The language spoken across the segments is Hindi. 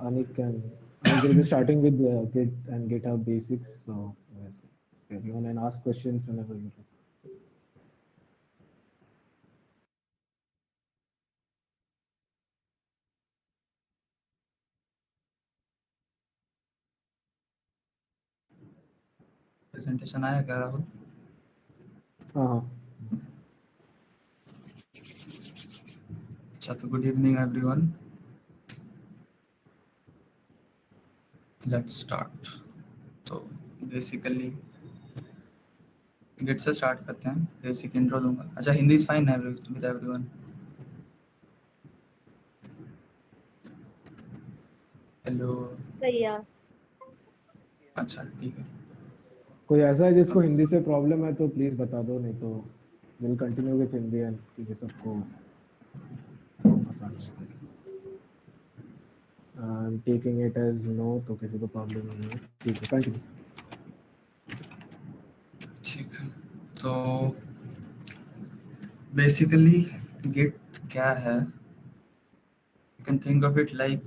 Anik will be starting with Git and GitHub basics. So everyone can ask questions whenever you like. Presentation आया क्या राहुल? हाँ अच्छा, तो good evening everyone, let's start. तो बेसिकली गिट से स्टार्ट करते हैं, बेसिक इंट्रो दूंगा। अच्छा, Hindi is fine with everyone? Hello, सही है। अच्छा ठीक है। कोई ऐसा है जिसको हिंदी से प्रॉब्लम है तो प्लीज बता दो, नहीं तो will continue with Hindi and क्योंकि सबको आसान है। टेकिंग इट एज नो, तो किसी को प्रॉब्लम नहीं है। ठीक है, कंटिन्यू। ठीक है, तो बेसिकली गिट क्या है? You can think of it like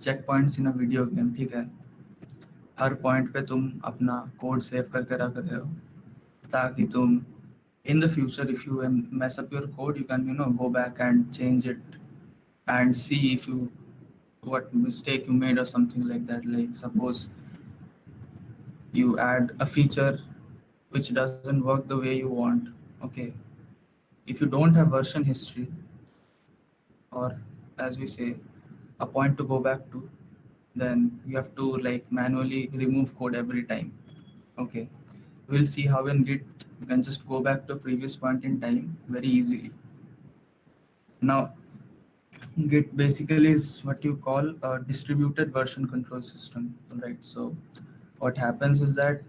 check points in a video game. ठीक है, हर पॉइंट पे तुम अपना कोड सेव करके रख रहे हो ताकि तुम in the future if you mess up your code you can go back and change it and see if you what mistake you made or something like that. Like suppose you add a feature which doesn't work the way you want. Okay, if you don't have version history, or as we say, a point to go back to, then you have to like manually remove code every time. Okay, we'll see how in Git you can just go back to a previous point in time very easily. Now Git basically is what you call a distributed version control system, right? So what happens is that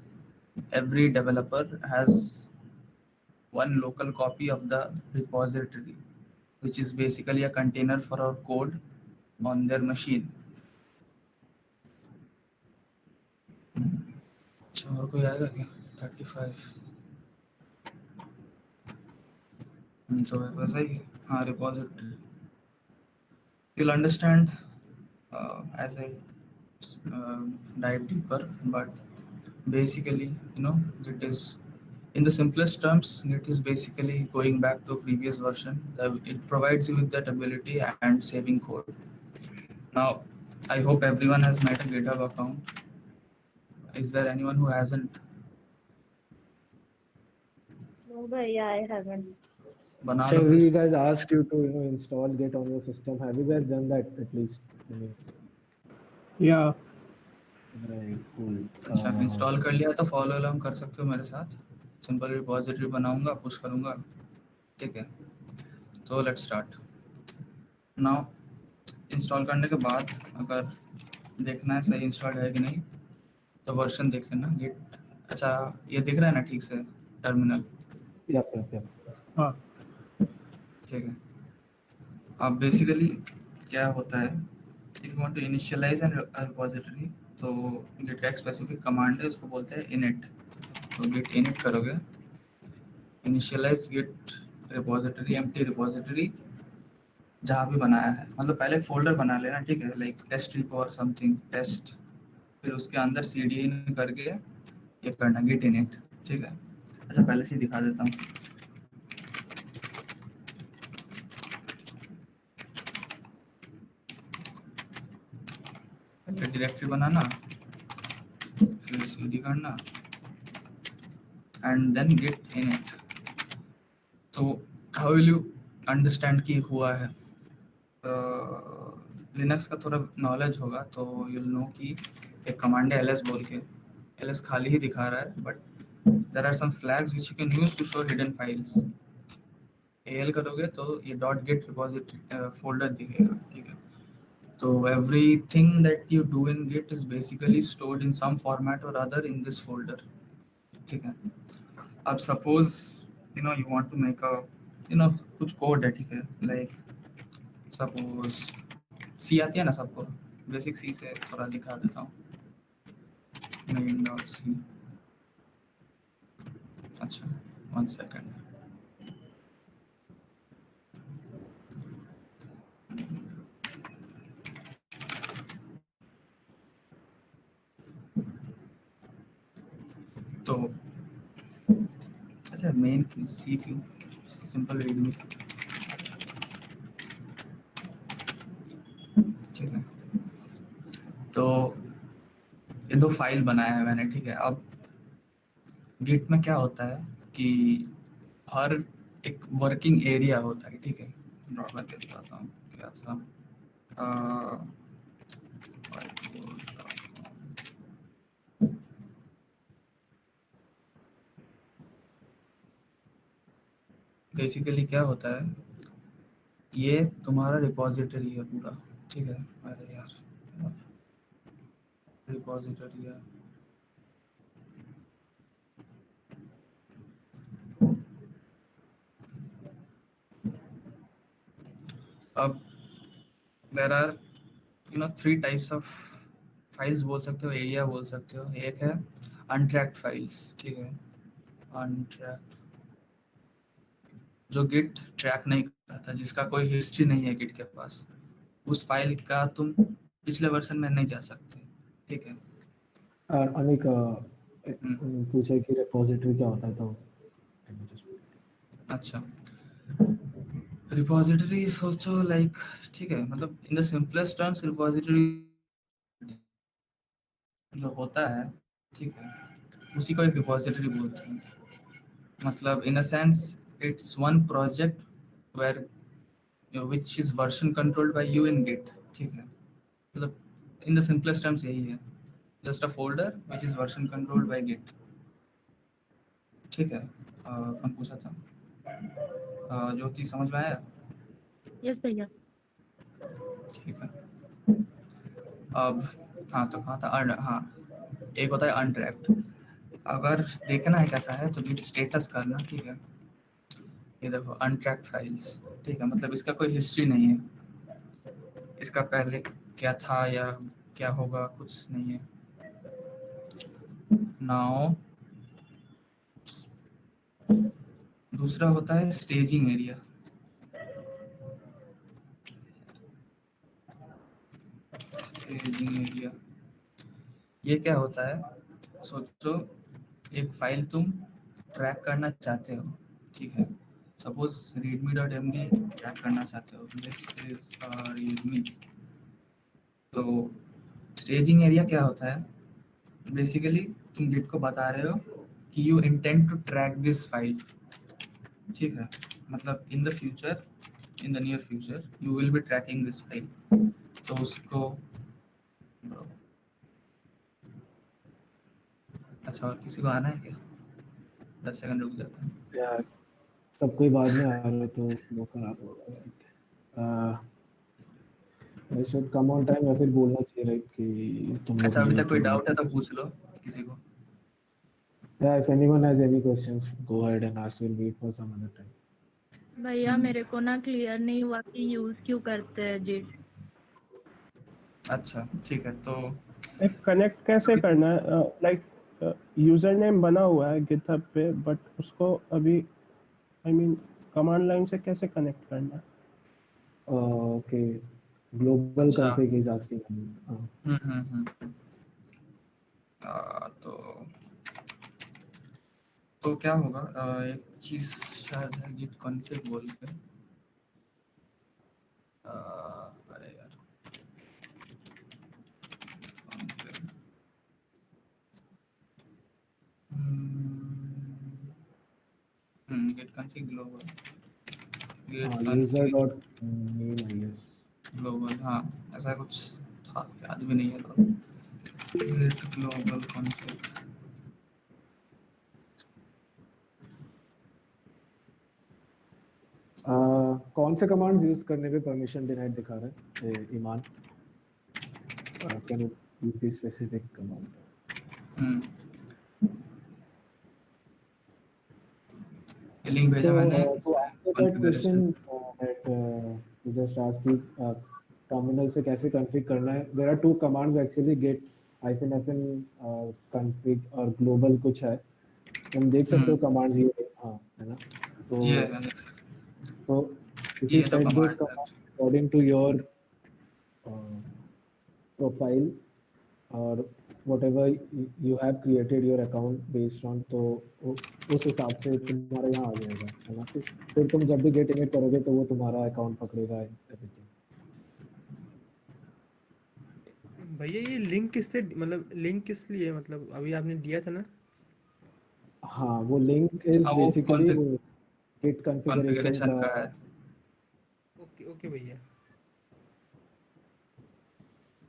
every developer has one local copy of the repository, which is basically a container for our code on their machine. और कोई आएगा क्या? 35 तो वैसा ही, हाँ, repository. You'll understand as I dive deeper, but basically, Git is, in the simplest terms, Git is basically going back to a previous version. It provides you with that ability and saving code. Now, I hope everyone has made a GitHub account. Is there anyone who hasn't? No, भैया, I haven't. बना So लो we फिर। guys asked you to install Git on your system. Have you guys done that at least? Yeah. Right, cool. अच्छा, इंस्टॉल कर लिया तो फॉलो अलॉन्ग कर सकते हो मेरे साथ। सिंपल रिपोजिटरी बनाऊंगा, पुश करूंगा, ठीक है? तो लेट्स स्टार्ट नाउ। इंस्टॉल करने के बाद अगर देखना है सही इंस्टॉल है कि नहीं, तो वर्जन देख लेना गिट। अच्छा, ये दिख रहा है ना ठीक से टर्मिनल? Yep. हाँ। ठीक है। अब बेसिकली क्या होता है, if you want to initialize an repository, तो गिट का एक स्पेसिफिक कमांड है, उसको बोलते हैं इनिट। तो गिट इनिट करोगे, initialize git repository, empty repository जहाँ भी बनाया है, मतलब पहले एक फोल्डर बना लेना, ठीक है? लाइक टेस्ट रिपो और समथिंग टेस्ट, फिर उसके अंदर cd इन करके ये करना गिट इनिट, ठीक है? अच्छा, पहले से ही दिखा देता हूँ। पहले डायरेक्टरी बनाना, फिर cd करना एंड देन गिट इनिट। तो हाउ विल यू अंडरस्टैंड कि हुआ है? लिनक्स का थोड़ा नॉलेज होगा तो यूल नो कि एक कमांड है ls बोल के। ls खाली ही दिखा रहा है, but there are some flags which you can use to show hidden files. al करोगे तो ये डॉट गेट रिपोजिटरी फोल्डर दिखेगा, ठीक है? तो everything that you do in git is basically stored in some format or other in this folder, ठीक है? अब suppose you want to make a कुछ कोड है, ठीक है? लाइक सपोज सी आती है ना सबको, बेसिक सी से थोड़ा दिखा देता हूँ। main.c, अच्छा 1 सेकेंड। अच्छा मेन सी क्यू सिंपल रीडमी, ठीक है। तो ये 2 फाइल बनाया है मैंने, ठीक है। अब गिट में क्या होता है कि हर एक वर्किंग एरिया होता है, ठीक है। ड्रॉ करके दिखाता हूँ क्या था। बेसिकली क्या होता है, ये तुम्हारा रिपॉजिटरी है पूरा, ठीक है। अरे यार रिपॉजिटरी है, अब there are 3 types of files बोल सकते हो, एरिया बोल सकते हो। एक है अनट्रैक्ड फाइल्स, ठीक है। अनट्रैक्ड जो गिट ट्रैक नहीं करता, जिसका कोई हिस्ट्री नहीं है गिट के पास, उस फाइल का तुम पिछले वर्जन में नहीं जा सकते, ठीक है। और अनिक हम्म, पूछे कि रिपोजिटरी क्या होता है, तो अच्छा रिपॉजिटरी सोचो लाइक, ठीक है, मतलब in the simplest terms repository जो होता है, ठीक है, उसी को एक रिपॉजिटरी बोलते हैं। मतलब in a sense it's one project where which is version controlled by you in Git, ठीक है। मतलब इन द सिंपलेस्ट टर्म्स यही है, just a folder which is version controlled by Git, ठीक है। कौन पूछा था? ज्योति समझ में आया? यस भैया। ठीक है। अब हाँ, तो कहा था हाँ, एक होता है अनट्रैक्ड। अगर देखना है कैसा है तो गिट स्टेटस करना, ठीक है। ये देखो अनट्रैक्ड फाइल्स, ठीक है, मतलब इसका कोई हिस्ट्री नहीं है, इसका पहले क्या था या क्या होगा कुछ नहीं है। नाउ दूसरा होता है स्टेजिंग एरिया। स्टेजिंग एरिया ये क्या होता है, सोचो एक फाइल तुम ट्रैक करना चाहते हो, ठीक है। सपोज readme.md ट्रैक करना चाहते हो, दिस इज readme। तो स्टेजिंग एरिया क्या होता है, बेसिकली तुम गिट को बता रहे हो कि you intend to track this file, ठीक है। मतलब in the future, in the near future you will be tracking this file. तो उसको अच्छा, और किसी को आना है क्या? 10 सेकंड रुक जाता है। यार सब कोई बाद में आ रहे हो तो वो खराब होगा। I should come on time, या फिर बोलना चाहिए राइट कि तुम लोग अच्छा, अभी तक लेट कोई हो। डाउट है तो पूछ लो किसी को। Yeah, if anyone has any questions, go ahead and ask. We'll wait for some other time. भैया मेरे को ना क्लियर नहीं हुआ कि यूज क्यों करते हैं जिट। अच्छा ठीक है, तो लाइक कनेक्ट कैसे करना है? लाइक यूजर नेम बना हुआ है गिटहब पे, बट उसको अभी आई मीन कमांड लाइन से कैसे कनेक्ट करना है? Okay, global अच्छा config is asking. हम्म। तो क्या होगा, एक चीज शायद है गिट कॉन्फ़िग बोल के। अरे यार config, git config global, git User config dot name, I guess. Global, हाँ ऐसा कुछ था, याद भी नहीं है तो। गिट ग्लोबल कॉन्फ़िग, कौन से कमांड्स यूज करने पे परमिशन डिनाइड दिखा रहा है Iman? Can you use the specific command? Link भेजा So, मैंने to इसमें answer that configuration. question that you just asked, कि terminal से कैसे config करना है, there are two commands actually, get -fn config और global कुछ है, तुम देख सकते हो commands ये, हाँ है ना? तो ये है देख सकते तो if हैं। you ये तो set those कमांड है commands according to your uh, profile और whatever you have created your account based on, तो उस हिसाब से तुम्हारा यहाँ आ जाएगा, है ना? फिर तुम जब भी गेट इनिट करोगे तो वो तुम्हारा अकाउंट पकड़ेगा एवरीथिंग। भैया ये लिंक किससे, मतलब लिंक किस लिए, मतलब अभी आपने दिया था ना? हाँ, वो लिंक इज हाँ, वो बेसिकली वो गिट कॉन्फ़िगरेशन कॉन्फ़िगरेशन का। का है। ओके ओके भैया।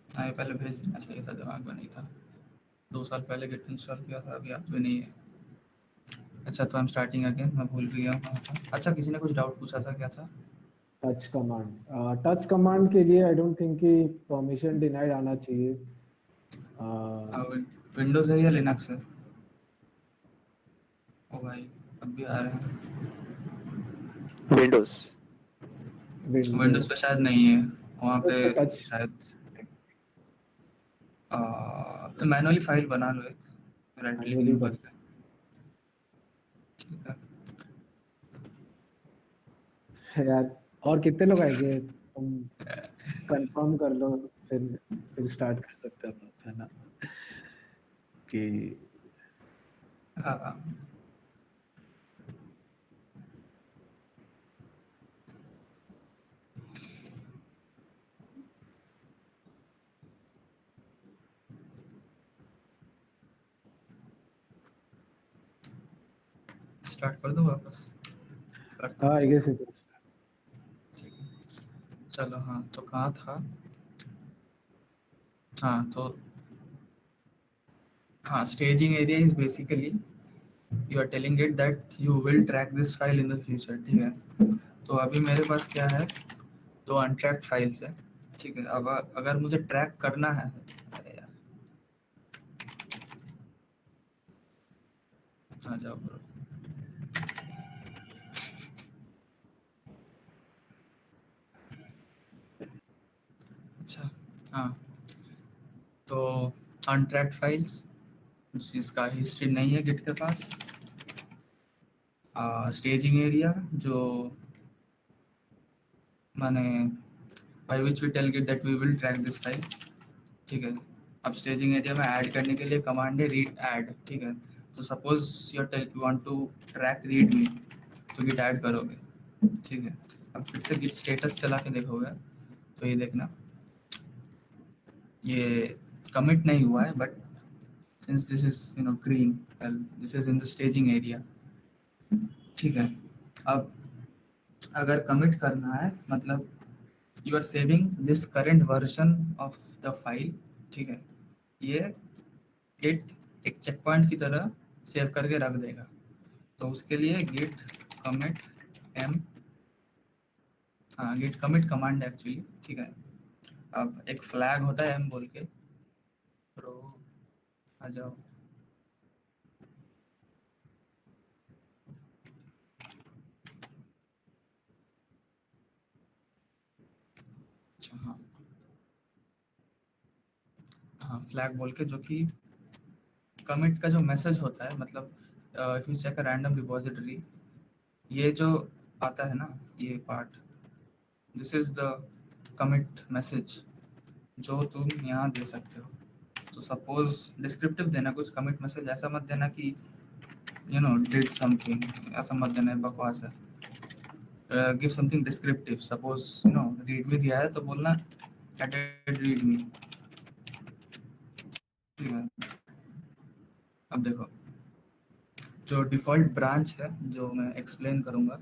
हाँ, ये पहले भेज देना चाहिए था, दिमाग में नहीं था। 2 साल पहले गिट इंस्टॉल किया था, अभी याद भी नहीं है। अच्छा, तो आई एम स्टार्टिंग अगेन, मैं भूल भी गया हूँ कहाँ था। अच्छा, किसी ने कुछ डाउट पूछा था, क्या था? टच कमांड के लिए आई डोंट थिंक कि परमिशन डिनाइड आना चाहिए। विंडोज है या लिनक्स है? ओ भाई, अब भी आ रहे हैं। विंडोज। विंडोज पे शायद नहीं है, वहाँ पे टच शायद मैनुअली फाइल बना लो एक, राइट क्लिक मैनुअली न्यू बन। करके। ठीक है। यार और कितने लोग आएंगे, तुम कंफर्म कर लो, फिर स्टार्ट कर सकते हैं अपन, है ना? कि हाँ, स्टार्ट कर दो वापस, करता हूँ। I guess it is. ठीक है, चलो। हाँ, तो कहाँ था? हाँ, तो हाँ, staging area is basically you are telling it that you will track this file in the future। ठीक है, तो अभी मेरे पास क्या है, 2 अनट्रैक्ड फाइल्स है। ठीक है, अब अगर मुझे ट्रैक करना है, अरे यार, आ जाओ ब्रो। अच्छा, हाँ, तो अनट्रैक्ड फाइल्स जिसका हिस्ट्री नहीं है गिट के पास, स्टेजिंग एरिया जो माने by which we tell git that we will track this file। ठीक है, अब स्टेजिंग एरिया में ऐड करने के लिए कमांड है रीड ऐड। ठीक है, तो suppose you want to track readme, तो गिट ऐड करोगे। ठीक है, अब फिर से गिट स्टेटस चला के देखोगे, तो ये देखना, ये कमिट नहीं हुआ है, but since this is green, this is in the staging area. ठीक है, अब अगर कमिट करना है, मतलब you are saving this current version of the file. ठीक है, ये गिट एक चेक पॉइंट की तरह सेव करके रख देगा, तो उसके लिए गिट कमिट एम, हाँ, गिट कमिट कमांड एक्चुअली। ठीक है, अब एक फ्लैग होता है एम बोल के, प्रो आ जाओ। अच्छा, हाँ हाँ, फ्लैग बोल के, जो कि कमिट का जो मैसेज होता है, मतलब if you check a random repository, ये जो आता है ना, ये part, this is the commit message जो तुम यहाँ दे सकते हो। तो सपोज डिस्क्रिप्टिव देना कुछ, कमिट मैसेज ऐसा मत देना कि डिड समथिंग, ऐसा मत देना, बकवास है। Give something descriptive, suppose readme दिया है तो बोलना रीड मी। ठीक है, अब देखो, जो डिफ़ॉल्ट ब्रांच है जो मैं एक्सप्लेन करूँगा,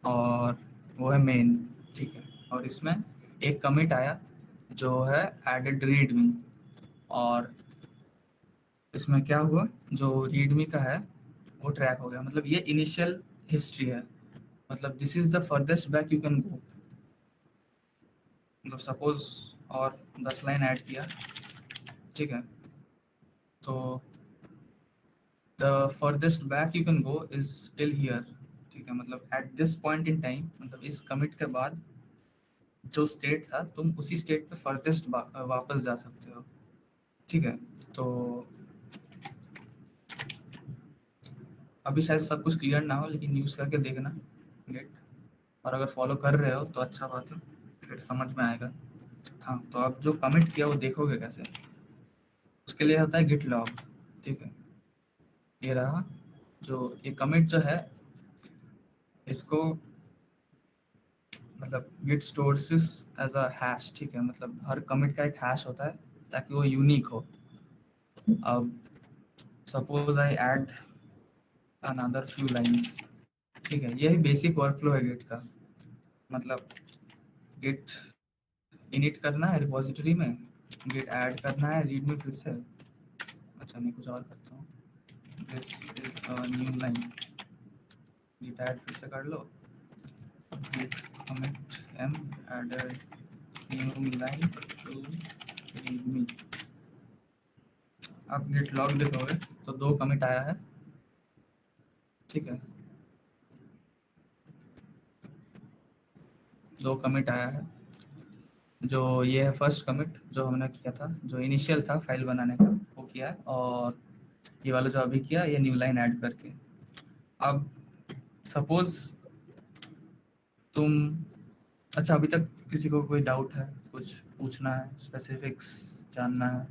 और वो है मेन। ठीक है, और इसमें एक कमिट आया जो है एडेड रीड मी, और इसमें क्या हुआ, जो रीड मी का है वो ट्रैक हो गया। मतलब ये इनिशियल हिस्ट्री है, मतलब this is the farthest back you can go. मतलब सपोज और 10 लाइन ऐड किया, ठीक है, तो the farthest back you can go is till here. ठीक है, मतलब at this point in time, मतलब इस कमिट के बाद जो स्टेट था, तुम उसी स्टेट पे फर्देस्ट वापस जा सकते हो। ठीक है, तो अभी शायद सब कुछ क्लियर ना हो, लेकिन यूज़ करके देखना गेट, और अगर फॉलो कर रहे हो तो अच्छा बात है, फिर समझ में आएगा। हाँ, तो अब जो कमिट किया वो देखोगे कैसे, उसके इसके लिए होता है गिट लॉग, ठीक है। ये रहा जो ये कमिट जो है इसको मतलब git stores as a hash, ठीक है। मतलब हर कमिट का एक हैश होता है ताकि वो यूनिक हो। अब suppose I add another few lines, ठीक है। यही बेसिक वर्कफ्लो है गिट का। मतलब गिट इनिट करना है रिपॉजिटरी में, गिट ऐड करना है रीड में फिर से। अच्छा मैं कुछ और करता हूँ, this is a new line, Git add फिर से कर लो, Git commit m added new line to readme. आप गिट लॉग देखोगे तो 2 कमिट आया है, ठीक है। 2 कमिट आया है। जो ये है फर्स्ट कमिट जो हमने किया था, जो इनिशियल था फाइल बनाने का, वो किया है। और ये वाला जो अभी किया ये न्यू लाइन ऐड करके। अब सपोज तुम अच्छा अभी तक किसी को कोई डाउट है, कुछ पूछना है, स्पेसिफिक्स जानना है?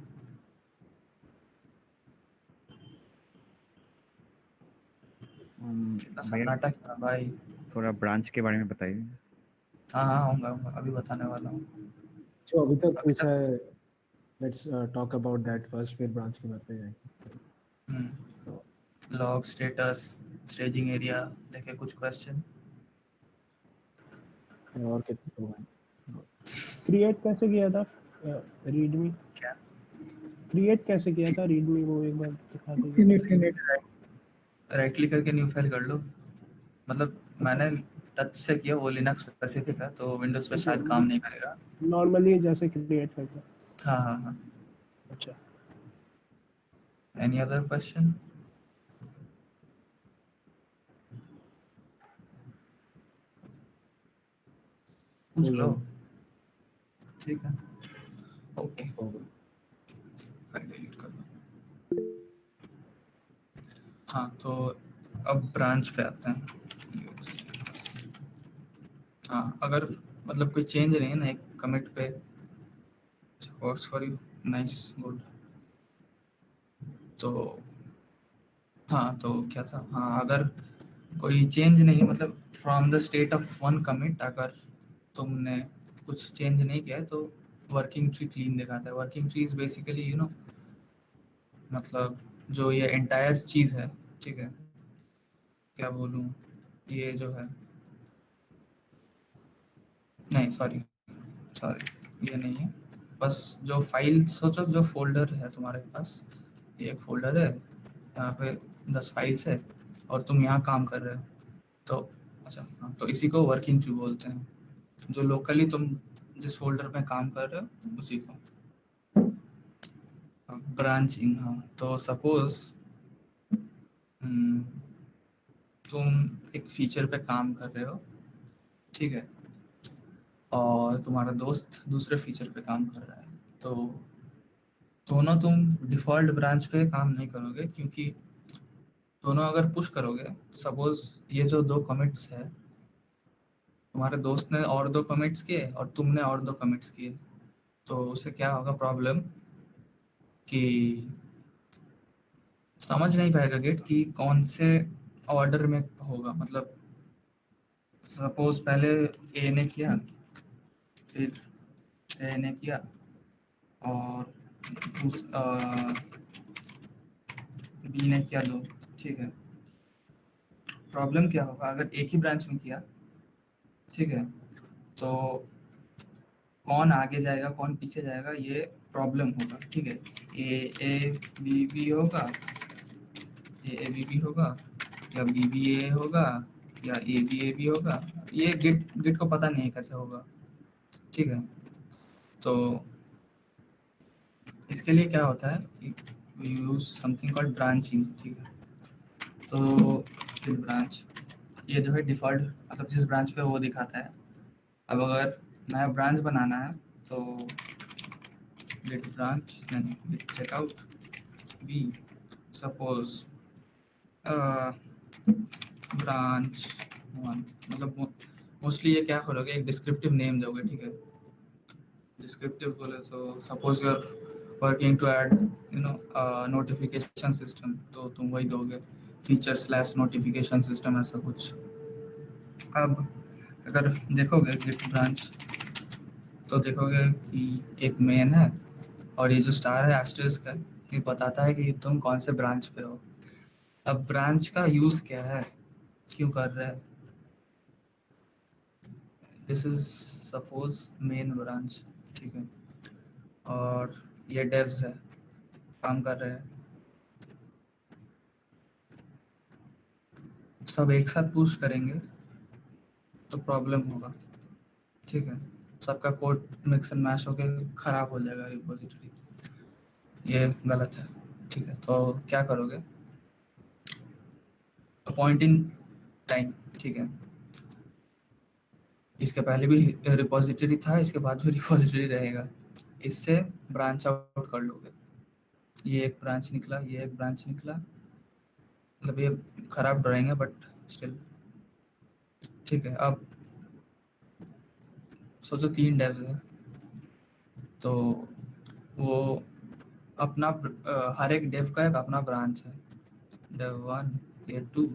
कितना भैया सन्नाटा क्या भाई। थोड़ा ब्रांच के बारे में बताइए। हाँ हाँ आऊँगा अभी बताने वाला हूँ। जो अभी तक अभी पूछा तक है, let's talk about that first, फिर ब्रांच की बात पे जाएंगे। लॉग स्टेटस स्टेजिंग एरिया लेके कुछ क्वेश्चन। और कितने लोग हैं? क्रिएट कैसे किया था रीडमी? क्या क्रिएट कैसे किया था रीडमी, वो एक बार दिखा दीजिए। इनिट राइट क्लिक करके न्यू फाइल कर लो। मतलब मैंने टच से किया, वो लिनक्स स्पेसिफिक है तो विंडोज पे शायद काम नहीं करेगा। नॉर्मली जैसे क्रिएट करते हैं। हाँ हाँ हाँ। अच्छा, एनी अदर क्वेश्चन? पूछ लो, ठीक है। ओके फाइल डिलीट कर दो। हाँ तो अब ब्रांच पे आते हैं। हाँ अगर मतलब कोई चेंज नहीं है ना एक कमिट पे, works for you, nice good. तो हाँ तो क्या था, हाँ अगर कोई चेंज नहीं मतलब from the state of one commit अगर तुमने कुछ चेंज नहीं किया है तो वर्किंग ट्री क्लीन दिखाता है। Working tree is basically you know मतलब जो ये एंटायर चीज़ है, ठीक है। क्या बोलूँ, ये जो है, नहीं सॉरी सॉरी ये नहीं है। बस जो फाइल सोचो, जो फोल्डर है तुम्हारे पास, ये एक फोल्डर है, यहाँ पे 10 फाइल्स है और तुम यहाँ काम कर रहे हो। तो अच्छा हाँ, तो इसी को वर्किंग ट्री बोलते हैं। जो लोकली तुम जिस फोल्डर में काम कर रहे हो उसी को ब्रांचिंग। हाँ तो सपोज तुम एक फीचर पे काम कर रहे हो, ठीक है, और तुम्हारा दोस्त दूसरे फीचर पे काम कर रहा है। तो दोनों तुम डिफ़ॉल्ट ब्रांच पे काम नहीं करोगे क्योंकि दोनों अगर पुश करोगे, सपोज ये जो 2 कमिट्स है, तुम्हारे दोस्त ने और 2 कमिट्स किए और तुमने और 2 कमिट्स किए, तो उससे क्या होगा प्रॉब्लम कि समझ नहीं पाएगा गिट कि कौन से ऑर्डर में होगा। मतलब सपोज पहले ए ने किया, फिर से ने किया और बी ने किया 2, ठीक है। प्रॉब्लम क्या होगा अगर एक ही ब्रांच में किया, ठीक है, तो कौन आगे जाएगा कौन पीछे जाएगा ये प्रॉब्लम होगा, ठीक है। ए बी बी होगा, ए बी बी होगा, या बी बी ए होगा, या ए बी होगा। ये गिट को पता नहीं है कैसे होगा, ठीक है। तो इसके लिए क्या होता है कि we use something called branching, ठीक है। तो फिर ब्रांच ये जो है डिफ़ॉल्ट मतलब जिस ब्रांच पे वो दिखाता है। अब अगर नया ब्रांच बनाना है तो गेट ब्रांच नहीं git checkout B, suppose branch 1। मतलब मोस्टली ये क्या करोगे, एक डिस्क्रिप्टिव नेम दोगे, ठीक है। डिस्क्रिप्टिव बोले तो suppose your working to add notification system, तो तुम वही दोगे, फीचर स्लैश नोटिफिकेशन सिस्टम, ऐसा कुछ। अब अगर देखोगे गिट ब्रांच तो देखोगे कि एक मेन है और ये जो स्टार है एस्टेरिस्क है, ये बताता है कि तुम कौन से ब्रांच पे हो। अब ब्रांच का यूज क्या है, क्यों कर रहे हैं? This is suppose main branch, ठीक है, और ये डेव्स है, काम कर रहे हैं, सब एक साथ पुश करेंगे तो प्रॉब्लम होगा, ठीक है, सबका कोड मिक्स एंड मैच होके खराब हो जाएगा रिपोजिटरी, ये गलत है, ठीक है। तो क्या करोगे, पॉइंट इन टाइम, ठीक है, इसके पहले भी रिपोजिटरी था, इसके बाद भी रिपोजिटरी रहेगा, इससे ब्रांच आउट कर लोगे, ये एक ब्रांच निकला, ये एक ब्रांच निकला, मतलब ये खराब ड्राइंग है बट स्टिल ठीक है। अब सोचो 3 डेव्स है, तो वो अपना हर एक डेव का एक अपना ब्रांच है, डेव 1, ये 2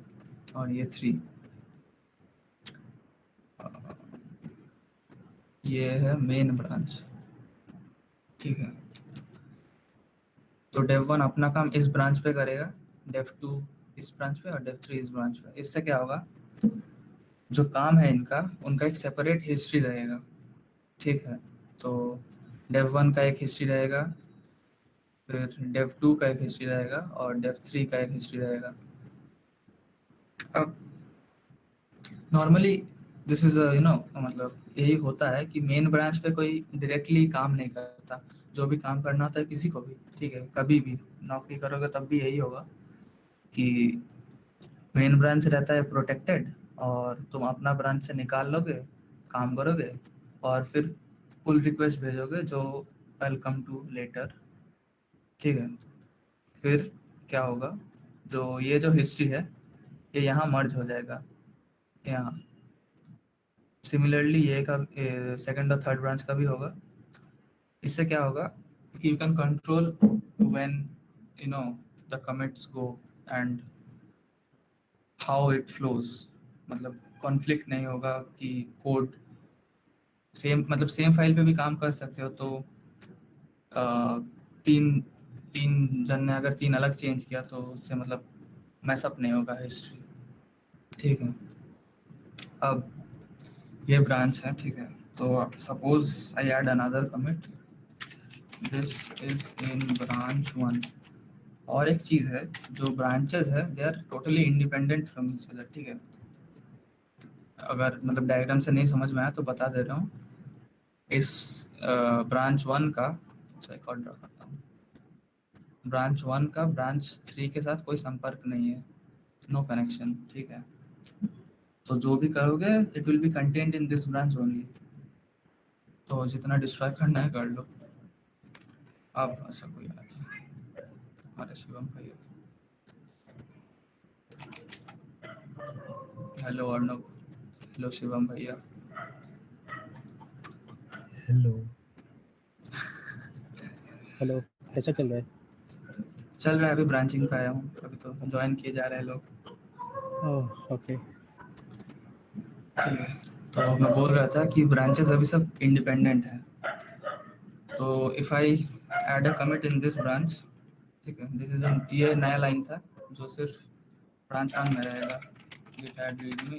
और ये 3, ये है मेन ब्रांच, ठीक है। तो डेव 1 अपना काम इस ब्रांच पे करेगा, डेव 2 इस ब्रांच पे और डेव 3 इस ब्रांच पे। इससे क्या होगा, जो काम है इनका, उनका एक सेपरेट हिस्ट्री रहेगा, ठीक है। तो डेव 1 का एक हिस्ट्री रहेगा, फिर डेव 2 का एक हिस्ट्री रहेगा और डेव 3 का एक हिस्ट्री रहेगा। अब नॉर्मली दिस इज मतलब यही होता है कि मेन ब्रांच पे कोई डायरेक्टली काम नहीं करता, जो भी काम करना होता है किसी को भी, ठीक है, कभी भी नौकरी करोगे तब भी यही होगा कि मेन ब्रांच रहता है प्रोटेक्टेड, और तुम अपना ब्रांच से निकाल लोगे, काम करोगे और फिर पुल रिक्वेस्ट भेजोगे जो वेलकम टू लेटर, ठीक है। फिर क्या होगा, ये जो हिस्ट्री है ये यहाँ मर्ज हो जाएगा, यहाँ सिमिलरली ये का सेकंड और थर्ड ब्रांच का भी होगा। इससे क्या होगा कि you can control when the commits go and how it flows, मतलब कॉन्फ्लिक्ट नहीं होगा कि कोड सेम फाइल पे भी काम कर सकते हो, तो तीन तीन जन ने अगर 3 अलग चेंज किया तो उससे मतलब मैसअप नहीं होगा हिस्ट्री, ठीक है। अब ये ब्रांच है, ठीक है, तो suppose I add another commit, this is in branch 1। और एक चीज है, जो ब्रांचेस है they are totally independent from each other, ठीक है। अगर मतलब डायग्राम से नहीं समझ में आया तो बता दे रहा हूँ, इस ब्रांच 1 का एक और ड्रा करता हूँ, ब्रांच 1 का ब्रांच 3 के साथ कोई संपर्क नहीं है, नो कनेक्शन, ठीक है। तो जो भी करोगे it will be contained in this branch only, तो जितना डिस्ट्रॉय करना है कर लो। अब अच्छा कोई आता है, हमारे शिवम भैया, हेलो अर्णव, हेलो शिवम भैया, हेलो हेलो, कैसा चल रहा है? चल रहा है, अभी ब्रांचिंग पे आया हूँ, अभी तो ज्वाइन किए जा रहे हैं लोग, ओह ओके। ठीक है। तो मैं बोल रहा था कि ब्रांचेस अभी सब इंडिपेंडेंट हैं, तो if I add a commit in this branch, ठीक है, दिस इज ये नया लाइन था जो सिर्फ ब्रांच 1 में रहेगा, git add readme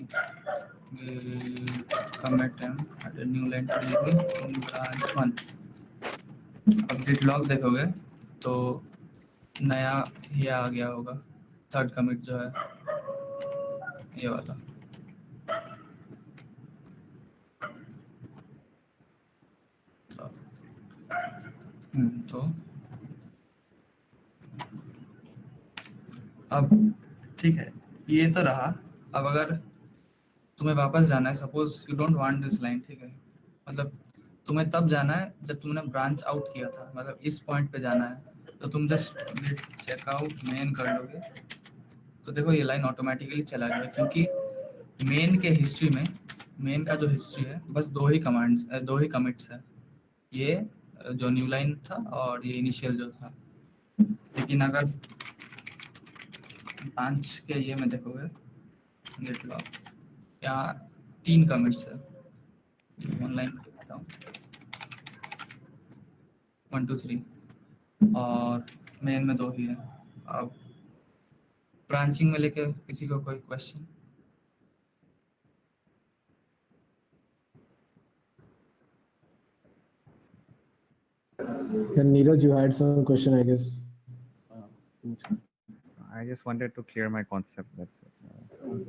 commit and add a new line to readme in branch 1। अब git log देखोगे तो नया ये आ गया होगा, थर्ड कमिट जो है ये वाला, तो अब ठीक है, ये तो रहा। अब अगर तुम्हें वापस जाना है, suppose you don't want this line, ठीक है, मतलब तुम्हें तब जाना है जब तुमने ब्रांच आउट किया था, मतलब इस पॉइंट पे जाना है, तो तुम जस्ट git checkout main कर लोगे, तो देखो ये लाइन ऑटोमेटिकली चला गया, क्योंकि मेन के हिस्ट्री में, मेन का जो हिस्ट्री है बस 2 ही कमिट्स है, ये जो न्यू लाइन था और ये इनिशियल जो था। लेकिन अगर ब्रांच के ये में देखोगे गेट लॉग, यहाँ 3 कमिट्स है। ऑनलाइन दिखाता हूँ 1 2 3 और मेन में 2 ही है। अब ब्रांचिंग में लेके किसी को कोई question? And Neeraj, you had some question, I guess. I just wanted to clear my concept. That's it.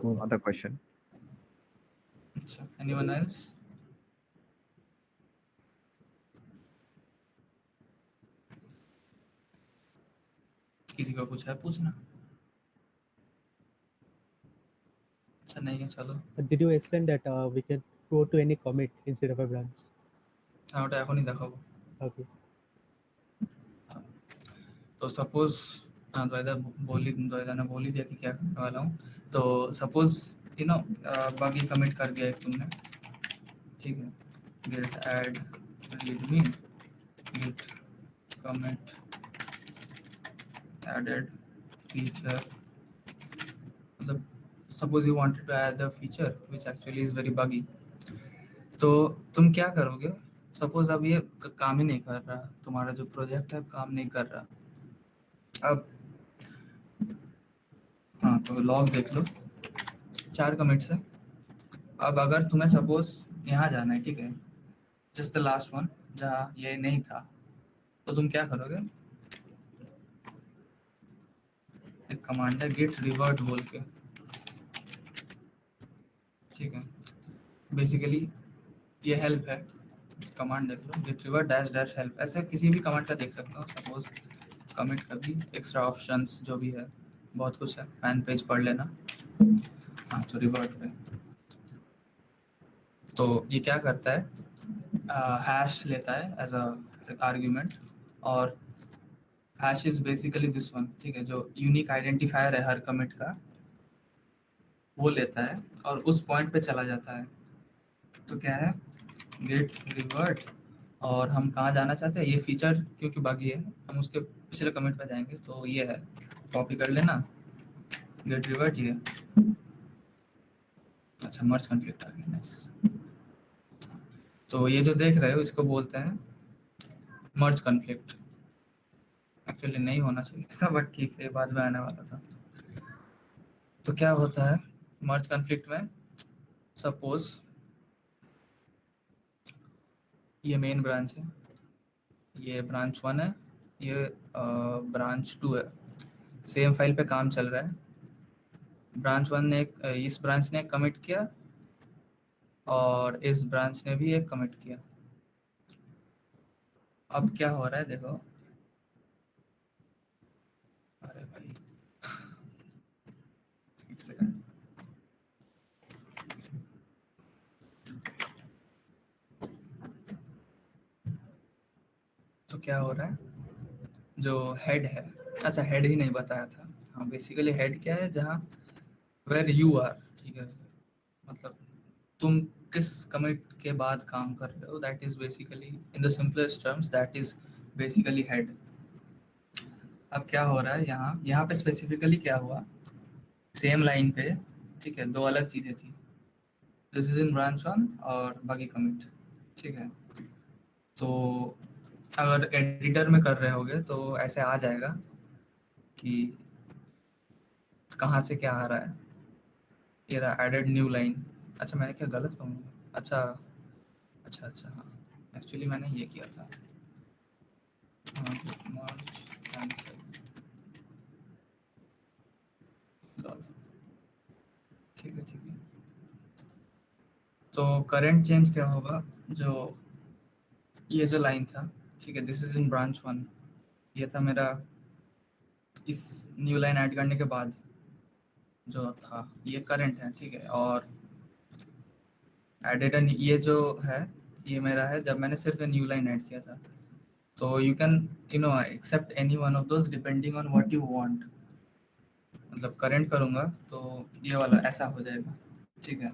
Cool. Not a question. अच्छा, anyone else? किसी को कुछ है पूछना? अच्छा नहीं है, चलो। Did you explain that we can go to any commit instead of a branch? हाँ, ওটা এখনই দেখাবো। Okay. तो सपोज द्वैदा ने बोल ही दिया कि क्या करने वाला हूँ। तो सपोज यू नो बाकी कमिट कर दिया एक तुमने, ठीक है, Git add readme Git commit added feature, मतलब suppose you wanted to add the feature which actually is very buggy. तो तुम क्या करोगे? सपोज अब ये काम ही नहीं कर रहा, तुम्हारा जो प्रोजेक्ट है काम नहीं कर रहा। अब हाँ, तो लॉग देख लो, 4 कमिट्स है। अब अगर तुम्हें सपोज यहाँ जाना है, ठीक है, जस्ट द लास्ट वन जहाँ ये नहीं था, तो तुम क्या करोगे? एक कमांड है गेट रिवर्ट बोल के, ठीक है। बेसिकली ये हेल्प है, कमांड देख लो, Git revert dash dash help, ऐसे किसी भी कमांड का देख सकते हो। सपोज कमिट कर दी, एक्स्ट्रा ऑप्शंस जो भी है, बहुत कुछ है, फैन पेज पढ़ लेना। हाँ, तो रिवर्ट पे तो ये क्या करता है, हैश लेता है एज अ आर्ग्यूमेंट, और hash is basically this one, ठीक है, जो यूनिक आइडेंटिफायर है हर कमिट का, वो लेता है और उस पॉइंट पे चला जाता है। तो क्या है, गेट रिवर्ट, और हम कहाँ जाना चाहते हैं, ये फीचर क्योंकि बाकी है, हम उसके पिछले कमिट पे जाएंगे। तो ये है, कॉपी कर लेना, गेट रिवर्ट ये। अच्छा, मर्ज कॉन्फ्लिक्ट आ गया, नाइस। तो ये जो देख रहे हो इसको बोलते हैं मर्ज कॉन्फ्लिक्ट। एक्चुअली नहीं होना चाहिए ऐसा, बट ठीक है, बाद में आने वाला था। तो क्या होता है मर्ज कॉन्फ्लिक्ट में, सपोज ये मेन ब्रांच है, ये ब्रांच 1 है, ये ब्रांच 2 है, सेम फाइल पे काम चल रहा है। ब्रांच 1 ने इस ब्रांच ने कमिट किया और इस ब्रांच ने भी एक कमिट किया। अब क्या हो रहा है देखो, अरे भाई एक सेकंड, तो क्या हो रहा है, जो हेड है, अच्छा हेड ही नहीं बताया था। हाँ, बेसिकली हेड क्या है, जहाँ वेर यू आर, ठीक है, मतलब तुम किस कमिट के बाद काम कर रहे हो, that is basically in the simplest terms that is basically head. अब क्या हो रहा है, यहाँ पे स्पेसिफिकली क्या हुआ, सेम लाइन पे, ठीक है, 2 अलग चीजें थी, दिस इज इन ब्रांच 1 और बाकी कमिट, ठीक है। तो अगर एडिटर में कर रहे होगे तो ऐसे आ जाएगा कि कहाँ से क्या आ रहा है, ये रहा एडेड न्यू लाइन। अच्छा, मैंने क्या गलत कहूँगा, अच्छा अच्छा अच्छा, हाँ एक्चुअली मैंने ये किया था, हाँ, ठीक है ठीक है। तो करंट चेंज क्या होगा, जो ये जो लाइन था, ठीक है, दिस इज इन ब्रांच 1, ये था मेरा इस न्यू लाइन ऐड करने के बाद जो था, ये करंट है, ठीक है। और एडेड ये जो है, ये मेरा है जब मैंने सिर्फ न्यू लाइन ऐड किया था। तो you can accept any one of those depending on what you want, मतलब करंट करूँगा तो ये वाला ऐसा हो जाएगा, ठीक है।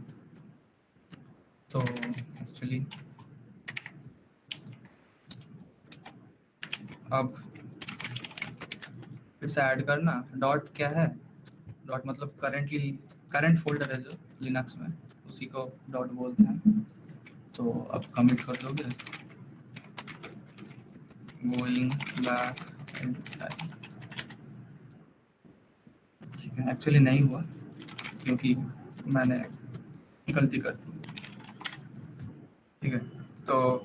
तो एक्चुअली अब फिर से ऐड करना। डॉट क्या है? डॉट मतलब करंट फोल्डर है जो लिनक्स में, उसी को डॉट बोलते हैं। तो अब कमिट कर दोगे, गोइंग बैक इन टाइम। ठीक है, एक्चुअली नहीं हुआ क्योंकि मैंने गलती कर दी। ठीक है, तो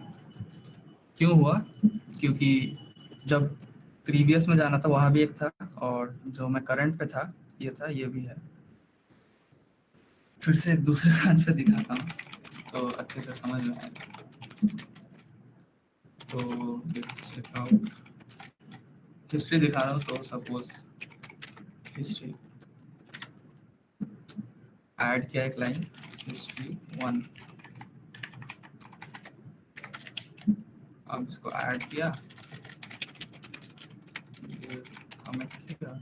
क्यों हुआ? क्योंकि जब प्रीवियस में जाना था वहाँ भी एक था, और जो मैं करंट पे था ये था, ये भी है। फिर से एक दूसरे ब्रांच पे दिखाता हूँ तो अच्छे से समझ में आएगा। तो चेकआउट हिस्ट्री दिखा रहा हूँ, तो सपोज हिस्ट्री ऐड किया एक लाइन, हिस्ट्री 1। अब इसको ऐड किया, कमेंट किया।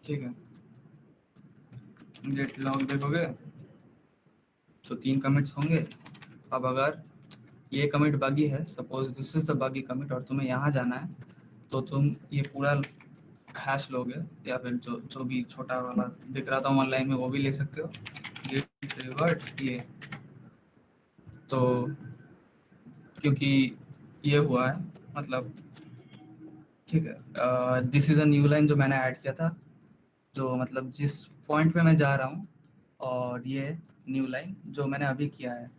ठीक है, गेट लॉग देखोगे तो 3 कमिट्स होंगे। अब अगर ये कमिट बागी है, सपोज दिस इज द बागी कमिट, और तुम्हें यहाँ जाना है, तो तुम ये पूरा हैश लोगे, या फिर जो भी छोटा वाला दिख रहा था ऑनलाइन में वो भी ले सकते हो। गेट रिवर्ट ये, तो क्योंकि ये हुआ है मतलब, ठीक है, this is a new line जो मैंने ऐड किया था, जो मतलब जिस पॉइंट पे मैं जा रहा हूँ, और ये न्यू लाइन जो मैंने अभी किया है।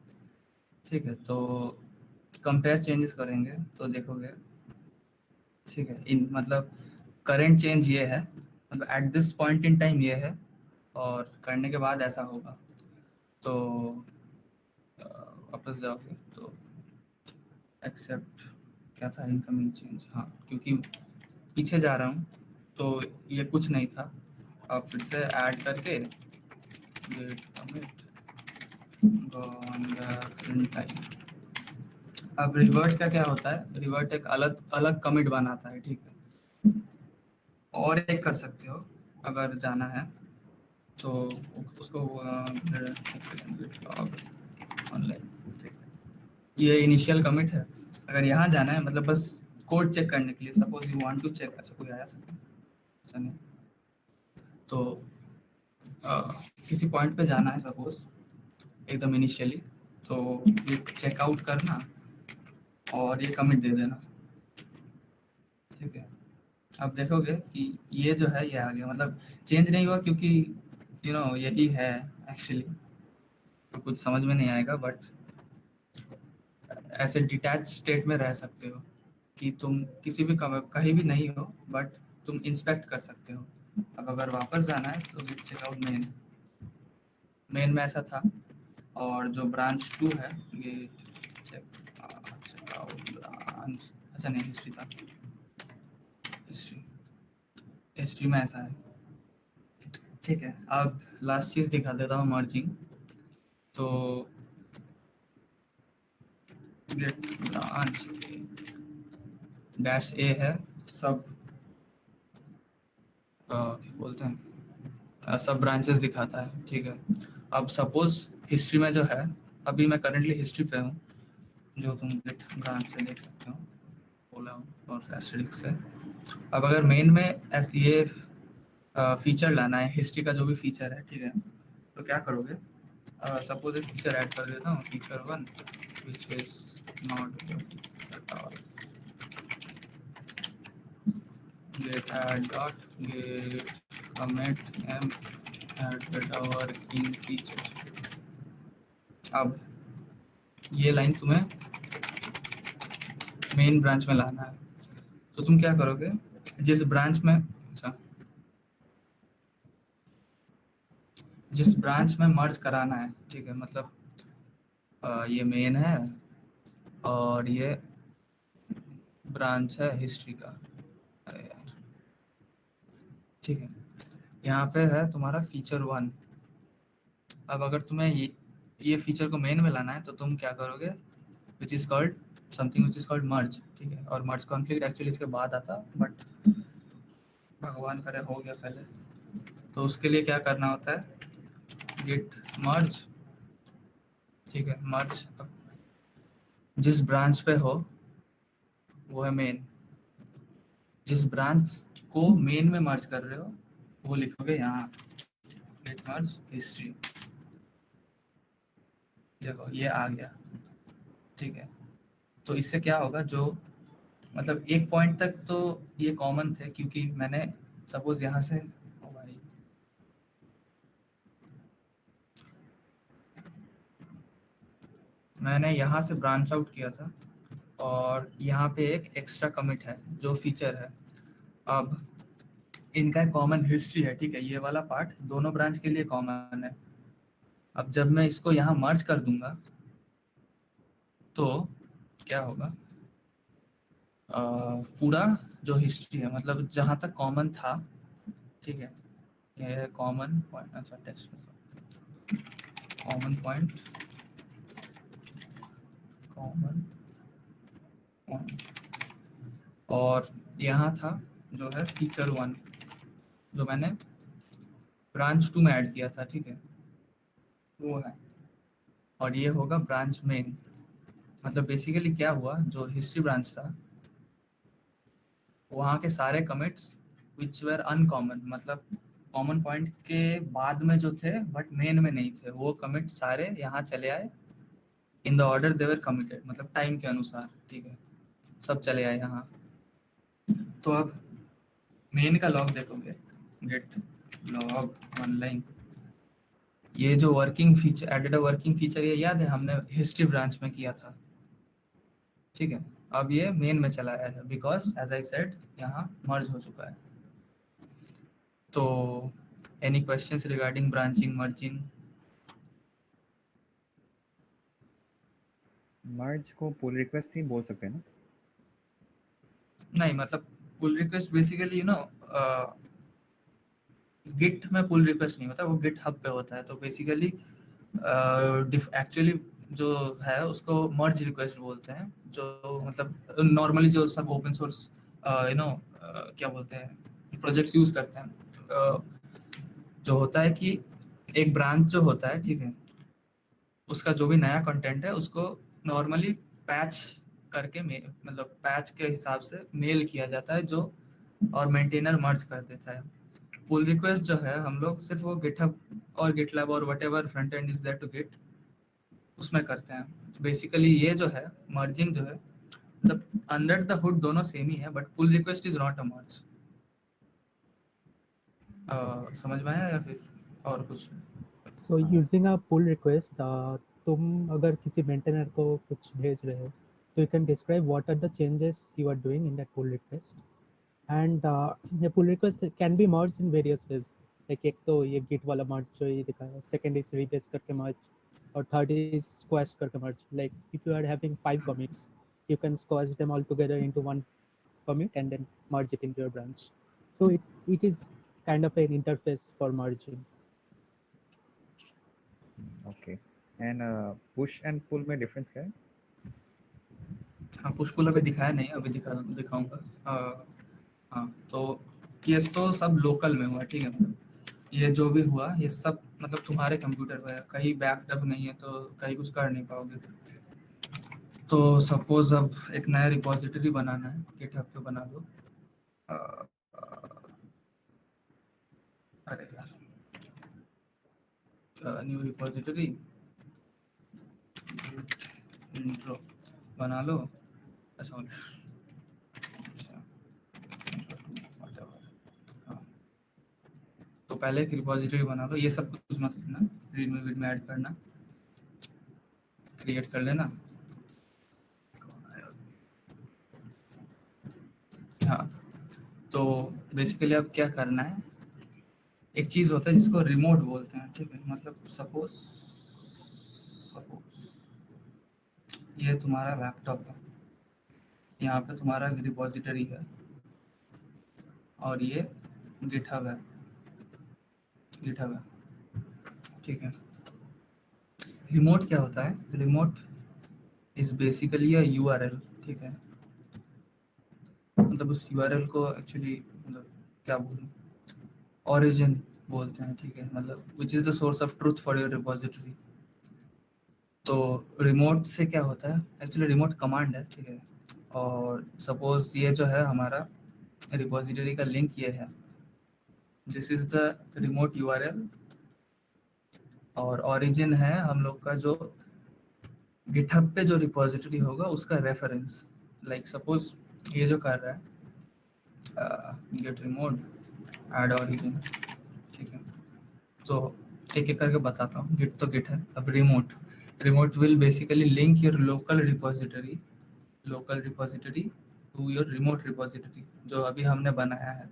ठीक है, तो कंपेयर चेंजेस करेंगे तो देखोगे, ठीक है, इन मतलब करंट चेंज ये है, मतलब at this point in time ये है, और करने के बाद ऐसा होगा। तो वापस जाओगे तो एक्सेप्ट क्या था, इनकमिंग चेंज, हाँ, क्योंकि पीछे जा रहा हूँ तो ये कुछ नहीं था। अब फिर से ऐड करके git commit gone back in time. अब रिवर्ट का क्या होता है? रिवर्ट एक अलग अलग कमिट बनाता है। ठीक है, और एक कर सकते हो अगर जाना है तो उसको ऑनलाइन, ये इनिशियल कमिट है। अगर यहाँ जाना है मतलब बस कोड चेक करने के लिए, suppose you want to check, अच्छा कोई आया था ऐसा नहीं, तो किसी पॉइंट पे जाना है सपोज एकदम इनिशियली, तो ये चेकआउट करना और ये कमिट दे देना। ठीक है, अब देखोगे कि ये जो है ये आ गया, मतलब चेंज नहीं हुआ क्योंकि यही है एक्चुअली, तो कुछ समझ में नहीं आएगा, बट ऐसे डिटैच स्टेट में रह सकते हो कि तुम किसी भी कहीं भी नहीं हो, बट तुम इंस्पेक्ट कर सकते हो। अब अगर वापस जाना है तो गेट चेकआउट मेन में ऐसा था, और जो ब्रांच 2 है गेट चेकआउट ब्रांच, अच्छा नहीं, हिस्ट्री था, हिस्ट्री में ऐसा है। ठीक है, अब लास्ट चीज दिखा देता हूँ, मर्जिंग। तो गेट ब्रांच डैश ए है, सब क्या बोलते हैं, सब ब्रांचेस दिखाता है। ठीक है, अब सपोज हिस्ट्री में जो है, अभी मैं करंटली हिस्ट्री पे हूँ, जो तुम गेट ब्रांच से देख सकते हो, बोला हूँ, और एस्टेरिक्स से। अब अगर मेन में ये फीचर लाना है, हिस्ट्री का जो भी फीचर है, ठीक है, तो क्या करोगे? सपोज एक फीचर ऐड कर देता हूँ, feature 1 which is not get add dot get commit m add data working feature। अब ये लाइन तुम्हें मेन ब्रांच में लाना है, तो तुम क्या करोगे? जिस ब्रांच में मर्ज कराना है, ठीक है, मतलब ये मेन है और ये ब्रांच है हिस्ट्री का। अरे यार, ठीक है, यहाँ पे है तुम्हारा फीचर 1। अब अगर तुम्हें ये फीचर को मेन में लाना है तो तुम क्या करोगे? Which is called something which is called merge. ठीक है, और मर्ज कॉन्फ्लिक्ट एक्चुअली इसके बाद आता, बट भगवान करे हो गया पहले। तो उसके लिए क्या करना होता है? गिट मर्ज, ठीक है, मर्ज जिस ब्रांच पे हो वो है मेन। जिस ब्रांच को मेन में मर्ज कर रहे हो वो लिखोगे यहाँ गेट मर्ज हिस्ट्री। देखो ये आ गया, ठीक है। तो इससे क्या होगा, जो मतलब एक पॉइंट तक तो ये कॉमन थे, क्योंकि मैंने सपोज यहाँ से ओ भाई मैंने यहाँ से ब्रांच आउट किया था और यहाँ पे एक एक्स्ट्रा कमिट है जो फीचर है। अब इनका कॉमन हिस्ट्री है, ठीक है। ये वाला पार्ट दोनों ब्रांच के लिए कॉमन है। अब जब मैं इसको यहाँ मर्ज कर दूंगा तो क्या होगा, पूरा जो हिस्ट्री है, मतलब जहाँ तक कॉमन था, ठीक है, ये है कॉमन पॉइंट। अच्छा text common point, common point, और यहाँ था जो है फीचर 1 जो मैंने ब्रांच 2 में ऐड किया था, ठीक है, वो है। और ये होगा ब्रांच मेन। मतलब बेसिकली क्या हुआ, जो हिस्ट्री ब्रांच था वहाँ के सारे कमिट्स विच वर अनकॉमन, मतलब कॉमन पॉइंट के बाद में जो थे बट मेन में नहीं थे, वो कमिट सारे यहाँ चले आए in the order they were committed, मतलब टाइम के अनुसार, ठीक है, सब चले आए यहाँ। तो अब मेन का लॉग देखोगे, गेट लॉग ऑनलाइन, ये जो working feature added working feature, ये याद है हमने हिस्ट्री ब्रांच में किया था, ठीक है। अब ये मेन में चला आया है बिकॉज एज आई सेड यहाँ मर्ज हो चुका है। तो any questions regarding branching merging? Merge को पुल रिक्वेस्ट ही बोल सकते हैं ना? नहीं, मतलब पुल रिक्वेस्ट बेसिकली गिट में पुल रिक्वेस्ट नहीं होता, वो गिट हब पे होता है। तो बेसिकली एक्चुअली जो है उसको मर्ज रिक्वेस्ट बोलते हैं, जो मतलब नॉर्मली जो सब ओपन सोर्स क्या बोलते हैं प्रोजेक्ट्स यूज करते हैं। जो होता है कि एक ब्रांच जो होता है, ठीक है, उसका जो भी नया कंटेंट है उसको नॉर्मली पैच करके मतलब पैच के हिसाब से मेल किया जाता है, जो और मेंटेनर मर्ज कर देता है। पुल रिक्वेस्ट जो है हम लोग सिर्फ वो गिटहब और गिटलैब और whatever front end is there to git उसमें करते हैं। बेसिकली ये जो है मर्जिंग जो है, मतलब अंडर द हुड दोनों सेम ही है, but pull request is not a merge. समझ में आया या फिर और कुछ? So using a pull request, तुम अगर किसी मेंटेनर को कुछ भेज रहे हो तो you can describe what are the changes you are doing in that pull request, and the pull request can be merged in various ways. Like एक तो ये git वाला merge जो ये दिखा है, second is rebase करके merge, और third is squash करके merge. Like if you are having 5 commits, you can squash them all together into one commit and then merge it into your branch. So it is kind of an interface for merging. Okay. And push and pull में डिफरेंस क्या है? हाँ, पुश पुल अभी दिखाया नहीं, अभी दिखाऊंगा। हाँ, तो ये तो सब लोकल में हुआ, ठीक है। मतलब ये जो भी हुआ ये सब मतलब तुम्हारे कंप्यूटर पे है, कहीं बैकअप नहीं है तो कहीं कुछ कर नहीं पाओगे। तो सपोज अब एक नया रिपॉजिटरी बनाना है, गिटहब पे बना दो। अरे यार, न्यू रिपॉजिटरी इंट्रो बना लो। अच्छा, तो पहले एक रिपॉजिटरी बना लो, ये सब कुछ मत करना, रीड में ऐड करना, क्रिएट कर लेना। हाँ, तो बेसिकली अब क्या करना है, एक चीज होता है जिसको रिमोट बोलते हैं, ठीक है। मतलब सपोज ये तुम्हारा लैपटॉप है, यहाँ पे तुम्हारा रिपॉजिटरी है और ये गिटहब है, ठीक है। रिमोट क्या होता है? Remote is basically a URL, ठीक है। मतलब उस यूआरएल को एक्चुअली मतलब क्या बोलूं, ओरिजिन बोलते हैं, ठीक है। मतलब which is the source of truth for your repository. तो रिमोट से क्या होता है, एक्चुअली रिमोट कमांड है, ठीक है। और सपोज ये जो है हमारा रिपोजिटरी का लिंक ये है, this is the remote URL, और ओरिजिन है हम लोग का जो गिटहब पे जो रिपोजिटरी होगा उसका रेफरेंस। लाइक सपोज ये जो कर रहा है गेट रिमोट ऐड ओरिजिन, ठीक है। तो एक एक करके बताता हूँ। गिट तो गिट है, अब remote will basically link your local repository to your remote repository जो अभी हमने बनाया है,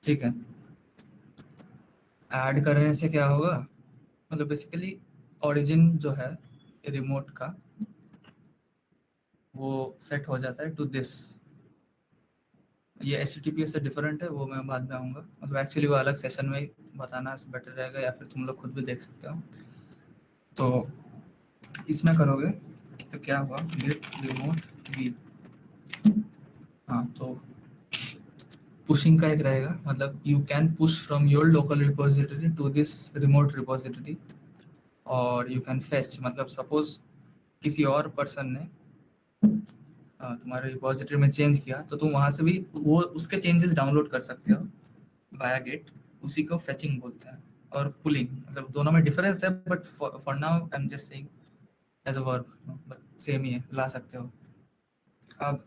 ठीक है। ऐड करने से क्या होगा, मतलब बेसिकली ओरिजिन जो है रिमोट का वो सेट हो जाता है टू दिस। ये HTTPS से डिफरेंट है, वो मैं बाद में आऊँगा, मतलब एक्चुअली वो अलग सेशन में बताना बेटर रहेगा, या फिर तुम लोग खुद भी देख सकते हो। तो इसमें करोगे तो क्या हुआ, गेट रिमोट रीड, हाँ तो पुशिंग का एक रहेगा, मतलब you can push from your local repository to this remote repository, और यू कैन फेच, मतलब सपोज किसी और पर्सन ने तुम्हारे रिपोजिटरी में चेंज किया तो तुम वहां से भी वो उसके चेंजेस डाउनलोड कर सकते हो वाया गेट, उसी को फेचिंग बोलते हैं। और पुलिंग, मतलब दोनों में डिफरेंस है, but for now I am just saying as a verb, but same ही है, ला सकते हो। अब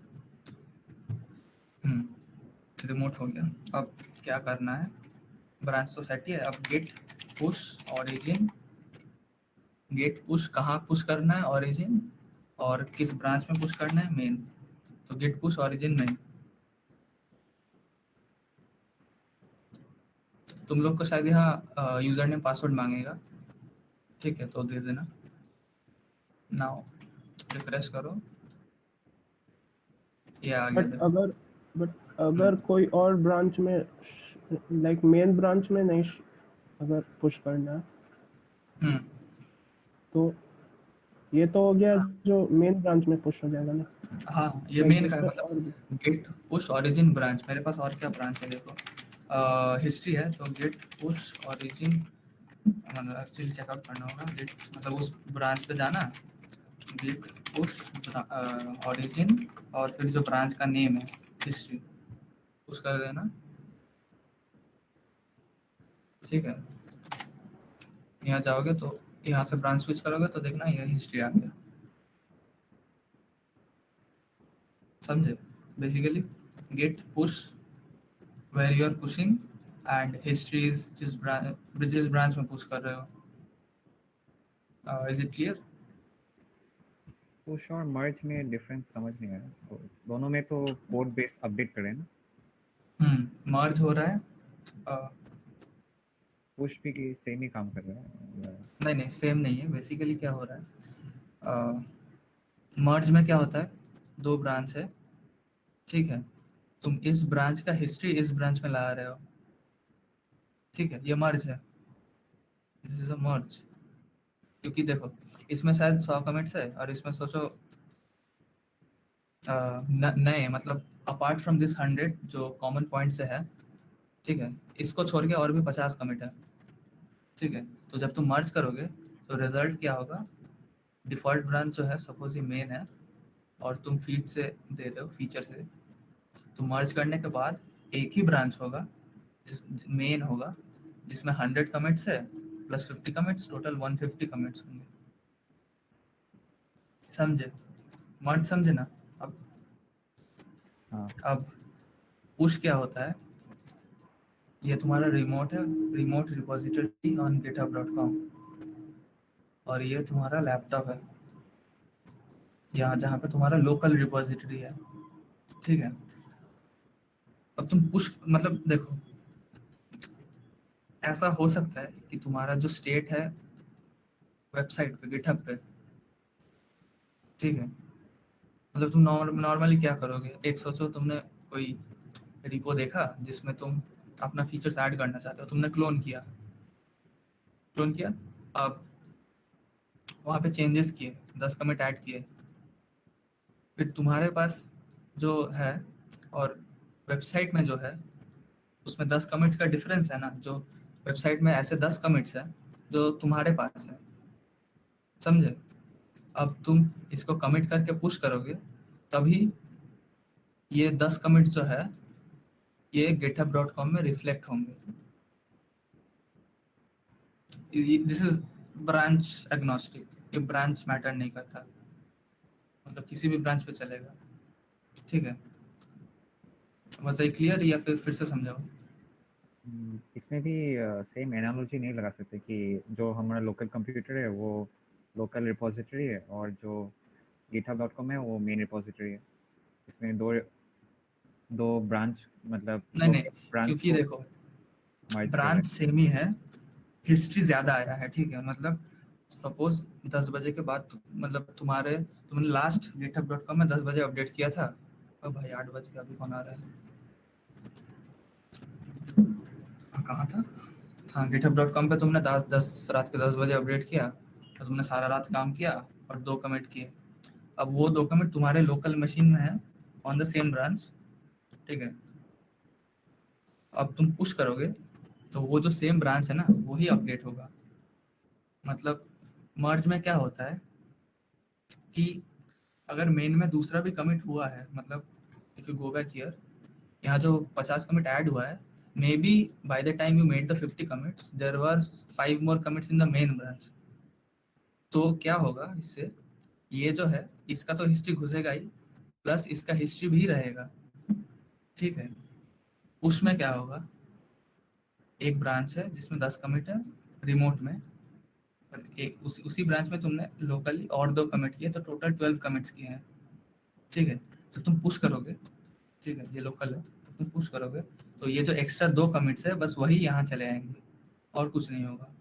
रिमोट हो गया, अब क्या करना है, ब्रांच तो सेट ही है। अब git push origin, git push कहाँ पुश करना है, ओरिजिन, और किस ब्रांच में पुश करना है, मेन। तो गेट पुश ओरिजिन मेन। तुम लोग को शायद यहाँ यूजर नेम पासवर्ड मांगेगा, ठीक है, तो दे देना। नाउ रिफ्रेश करो, ये आ गया देखो। बट अगर कोई और ब्रांच में लाइक मेन ब्रांच में नहीं अगर पुश करना है हम्म तो ये तो हो गया हाँ जो मेन ब्रांच में पुश हो जाएगा ना, हाँ, ये लाइक मेन का है, जिसमें मतलब और भी गेट पुश ओरिजिन ब्रांच। मेरे पास और क्या ब्रांच है देखो, हिस्ट्री है, तो गेट पुश ओरिजिन, मतलब एक्चुअली चेकआउट करना होगा। गेट मतलब उस ब्रांच पे जाना, गेट पुश ओरिजिन, और फिर जो ब्रांच का नेम है हिस्ट्री उसका देना, ठीक है। यहाँ जाओगे तो यहाँ से ब्रांच स्विच करोगे तो देखना ये हिस्ट्री आ गया, समझे। Basically git push where you are pushing, and history is जिस ब्रांच में पुश कर रहे हो। Is it clear? पुश और मर्ज में डिफरेंस समझ नहीं आया, तो दोनों में तो कोड बेस अपडेट करें ना। मर्ज हो रहा है, पुश भी सेम ही काम कर रहा है नहीं सेम नहीं है। बेसिकली क्या हो रहा है, मर्ज में क्या होता है, दो ब्रांच है, ठीक है, तुम इस ब्रांच का हिस्ट्री इस ब्रांच में ला रहे हो, ठीक है, ये मर्ज है, दिस इज अ मर्ज। क्योंकि देखो इसमें शायद 100 कमिट्स है, और इसमें सोचो नए, मतलब अपार्ट फ्रॉम दिस 100 जो कॉमन पॉइंट से है, ठीक है, इसको छोड़ के और भी 50 कमिट है, ठीक है। तो जब तुम मर्ज करोगे तो रिजल्ट क्या होगा, डिफॉल्ट ब्रांच जो है सपोज ये मेन है, और तुम फीड से दे रहे हो फीचर से, तो मर्ज करने के बाद एक ही ब्रांच होगा जिस मेन होगा, जिसमें 100 कमिट्स है प्लस 50 कमिट्स, टोटल 150 कमिट्स होंगे, समझे। मर्ज समझे ना। अब हाँ। अब पुश क्या होता है, ये तुम्हारा रिमोट है, रिमोट रिपोजिटरी ऑन github.com, और ये तुम्हारा लैपटॉप है यहाँ जहाँ पे तुम्हारा लोकल रिपोजिटरी है, ठीक है। अब तुम पुश, मतलब देखो ऐसा हो सकता है कि तुम्हारा जो स्टेट है वेबसाइट पे गिटहब पे, ठीक है, मतलब तुम नॉर्मली क्या करोगे, एक सोचो तुमने कोई रिपो देखा जिसमें तुम अपना फीचर्स ऐड करना चाहते हो, तुमने क्लोन किया, अब वहाँ पे चेंजेस किए, 10 कमिट ऐड किए, फिर तुम्हारे पास जो है और वेबसाइट में जो है उसमें 10 कमिट्स का डिफरेंस है ना, जो वेबसाइट में ऐसे 10 कमिट्स है जो तुम्हारे पास है, समझे। अब तुम इसको कमिट करके पुश करोगे तभी ये 10 कमिट जो है ये github.com में रिफ्लेक्ट होंगे। दिस इज ब्रांच एग्नोस्टिक, ये ब्रांच मैटर नहीं करता, मतलब किसी भी ब्रांच पे चलेगा, ठीक है। बस ये क्लियर, या फिर से समझाओ? इसमें भी सेम एनालॉजी नहीं लगा सकते कि जो हमारा लोकल कंप्यूटर है वो लोकल रिपोजिटरी है और जो github.com है वो मेन रिपोजिटरी है। इसमें दो ब्रांच मतलब नहीं नहीं, ब्रांच क्योंकि को देखो मर्ज कर ब्रांच सेम ही है, हिस्ट्री ज्यादा आया है, ठीक है। मतलब सपोज 10 बजे के बाद मतलब तुमने लास्ट github.com में 10 बजे अपडेट किया था। अब भाई 8 बज के, अभी कौन आ रहा है? कहाँ था? हाँ, github.com पे तुमने रात के 10 बजे अपडेट किया, तो तुमने सारा रात काम किया और 2 कमिट किए। अब वो 2 कमिट तुम्हारे लोकल मशीन में है ऑन द सेम ब्रांच, ठीक है। अब तुम पुश करोगे तो वो जो सेम ब्रांच है ना वही अपडेट होगा। मतलब मर्ज में क्या होता है कि अगर मेन में दूसरा भी कमिट हुआ है, मतलब if you go back here, यहाँ जो 50 कमिट ऐड हुआ है, maybe by the time you made the 50 commits there were 5 more commits in the main branch. तो क्या होगा इससे, ये जो है इसका तो हिस्ट्री घुसेगा ही, प्लस इसका हिस्ट्री भी रहेगा, ठीक है। उसमें क्या होगा, एक ब्रांच है जिसमें 10 कमिट है रिमोट में, पर एक उसी ब्रांच में तुमने लोकली और 2 कमिट किए, तो टोटल 12 कमिट्स किए हैं, ठीक है। जब तुम पुश करोगे, ठीक है, ये लोकल है, तुम पुश करोगे तो ये जो एक्स्ट्रा 2 कमिट्स है बस वही यहाँ चले आएंगे और कुछ नहीं होगा।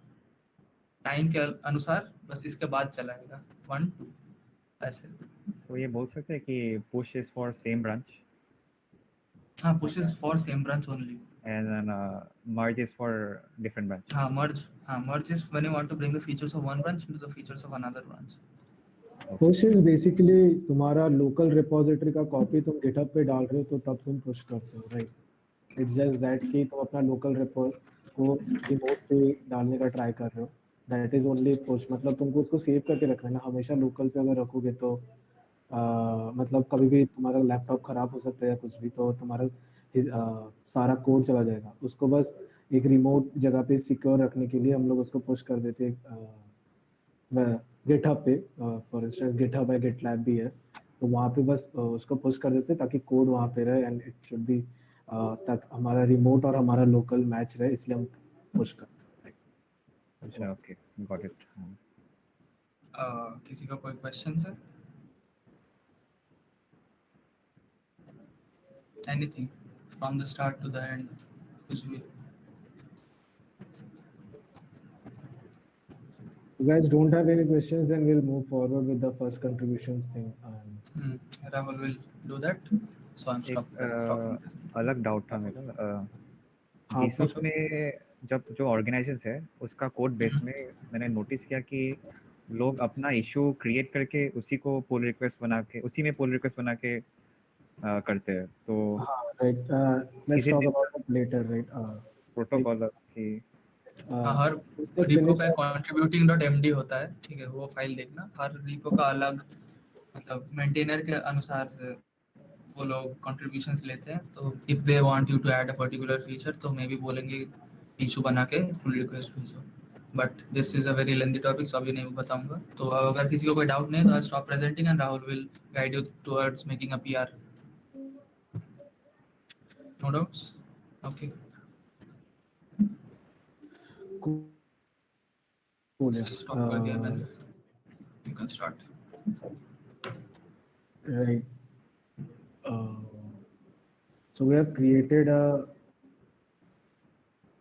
टाइम के अनुसार बस इसके बाद चलाएगा 1 2 ऐसे। तो ये बोल सकते हैं कि push is for same branch हाँ, push is for same branch only. and then merge is for different branch. हाँ, merge is when you want to bring the features of one branch into the features of another branch. Push is basically तुम्हारा लोकल रिपोजिटरी का कॉपी तुम गिटहब पे डाल रहे हो तो तब तुम पुश करते हो, राइट। इट्स जस्ट दैट कि तुम अपना लोकल रिपो को रिमोट पे डालने का ट्राई कर रहे हो, दैट इज ओनली पुश। मतलब तुमको उसको सेव करके रखना है ना, हमेशा लोकल पे अगर रखोगे तो मतलब कभी भी तुम्हारा लैपटॉप खराब हो सकता है या कुछ भी, तो तुम्हारा सारा कोड चला जाएगा। उसको बस एक रिमोट जगह पे सिक्योर रखने के लिए हम लोग उसको पुश कर देते हैं गिटहब पे। फॉर इंस्टेंस गिटहब है, गिटलैब भी है, तो वहाँ पे बस उसको पुश कर देते हैं ताकि कोड वहाँ पे रहे एंड इट शुड बी तक हमारा रिमोट और हमारा लोकल मैच रहे, इसलिए हम पुश करते हैं। अच्छा, ओके, गॉट इट। किसी का कोई क्वेश्चन है? Anything from the start to the end, कुछ भी? You guys don't have any questions, then we'll move forward with the first contributions thing. Rahul will do that. So I'm stopping. अलग डाउट था मेरा। जीसस में जब जो ऑर्गेनाइजेशन है उसका कोड बेस में मैंने नोटिस किया कि लोग अपना इशू क्रिएट करके उसी को पुल रिक्वेस्ट बना के उसी में पुल रिक्वेस्ट बना के करते हैं। तो right, let's talk about it later, right? Protocol की हर रिपो पे contributing.md होता है, ठीक है, वो फाइल देखना। हर रिपो का अलग, मतलब मेंटेनर के अनुसार से वो लोग कंट्रीब्यूशंस लेते हैं। तो if they want you to add a particular feature तो मे बी बोलेंगे इशू बना के पुल रिक्वेस्ट भेजो, but this is a very lengthy topic, so अभी नहीं बताऊंगा। तो अगर किसी को कोई डाउट नहीं है तो I stop presenting and Rahul will guide you towards making a PR. No doubts? Okay, cool. Stop कर दिया मैंने, you can start. Right. So we have created a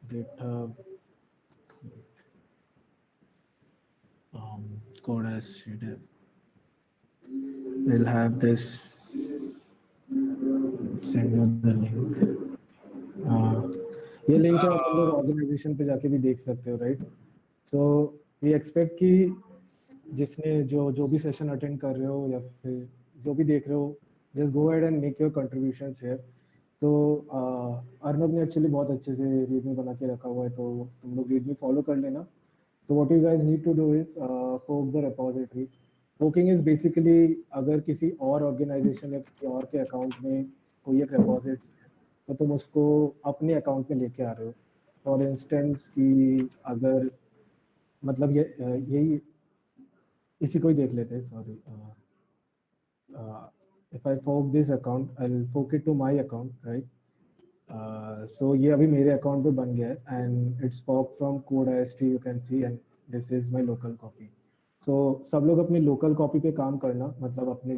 GitHub code as CDF. We'll have this. Send you the link. ये लिंक है, आप लोग ऑर्गेनाइजेशन पे जाके भी देख सकते हो, राइट। सो वी एक्सपेक्ट कि जिसने जो भी सेशन अटेंड कर रहे हो या फिर जो भी देख रहे हो, just go ahead and make your contributions here. तो अर्नब ने एक्चुअली बहुत अच्छे से रीडमी बना के रखा हुआ है, तो तुम लोग रीडमी फॉलो कर लेना। तो what you guys need to do is fork the repository. Forking is basically अगर किसी और ऑर्गेनाइजेशन या किसी और के अकाउंट में कोई एक repository तो तुम उसको अपने account में लेके आ रहे हो। For instance कि अगर मतलब यही इसी को ही देख लेते हैं, sorry. If I fork this account, I'll fork it to my account, right? So ये अभी मेरे अकाउंट पे बन गया है and it's forked from code.ist you can see and this is my local copy. So सब लोग अपनी local copy पे काम करना, मतलब अपने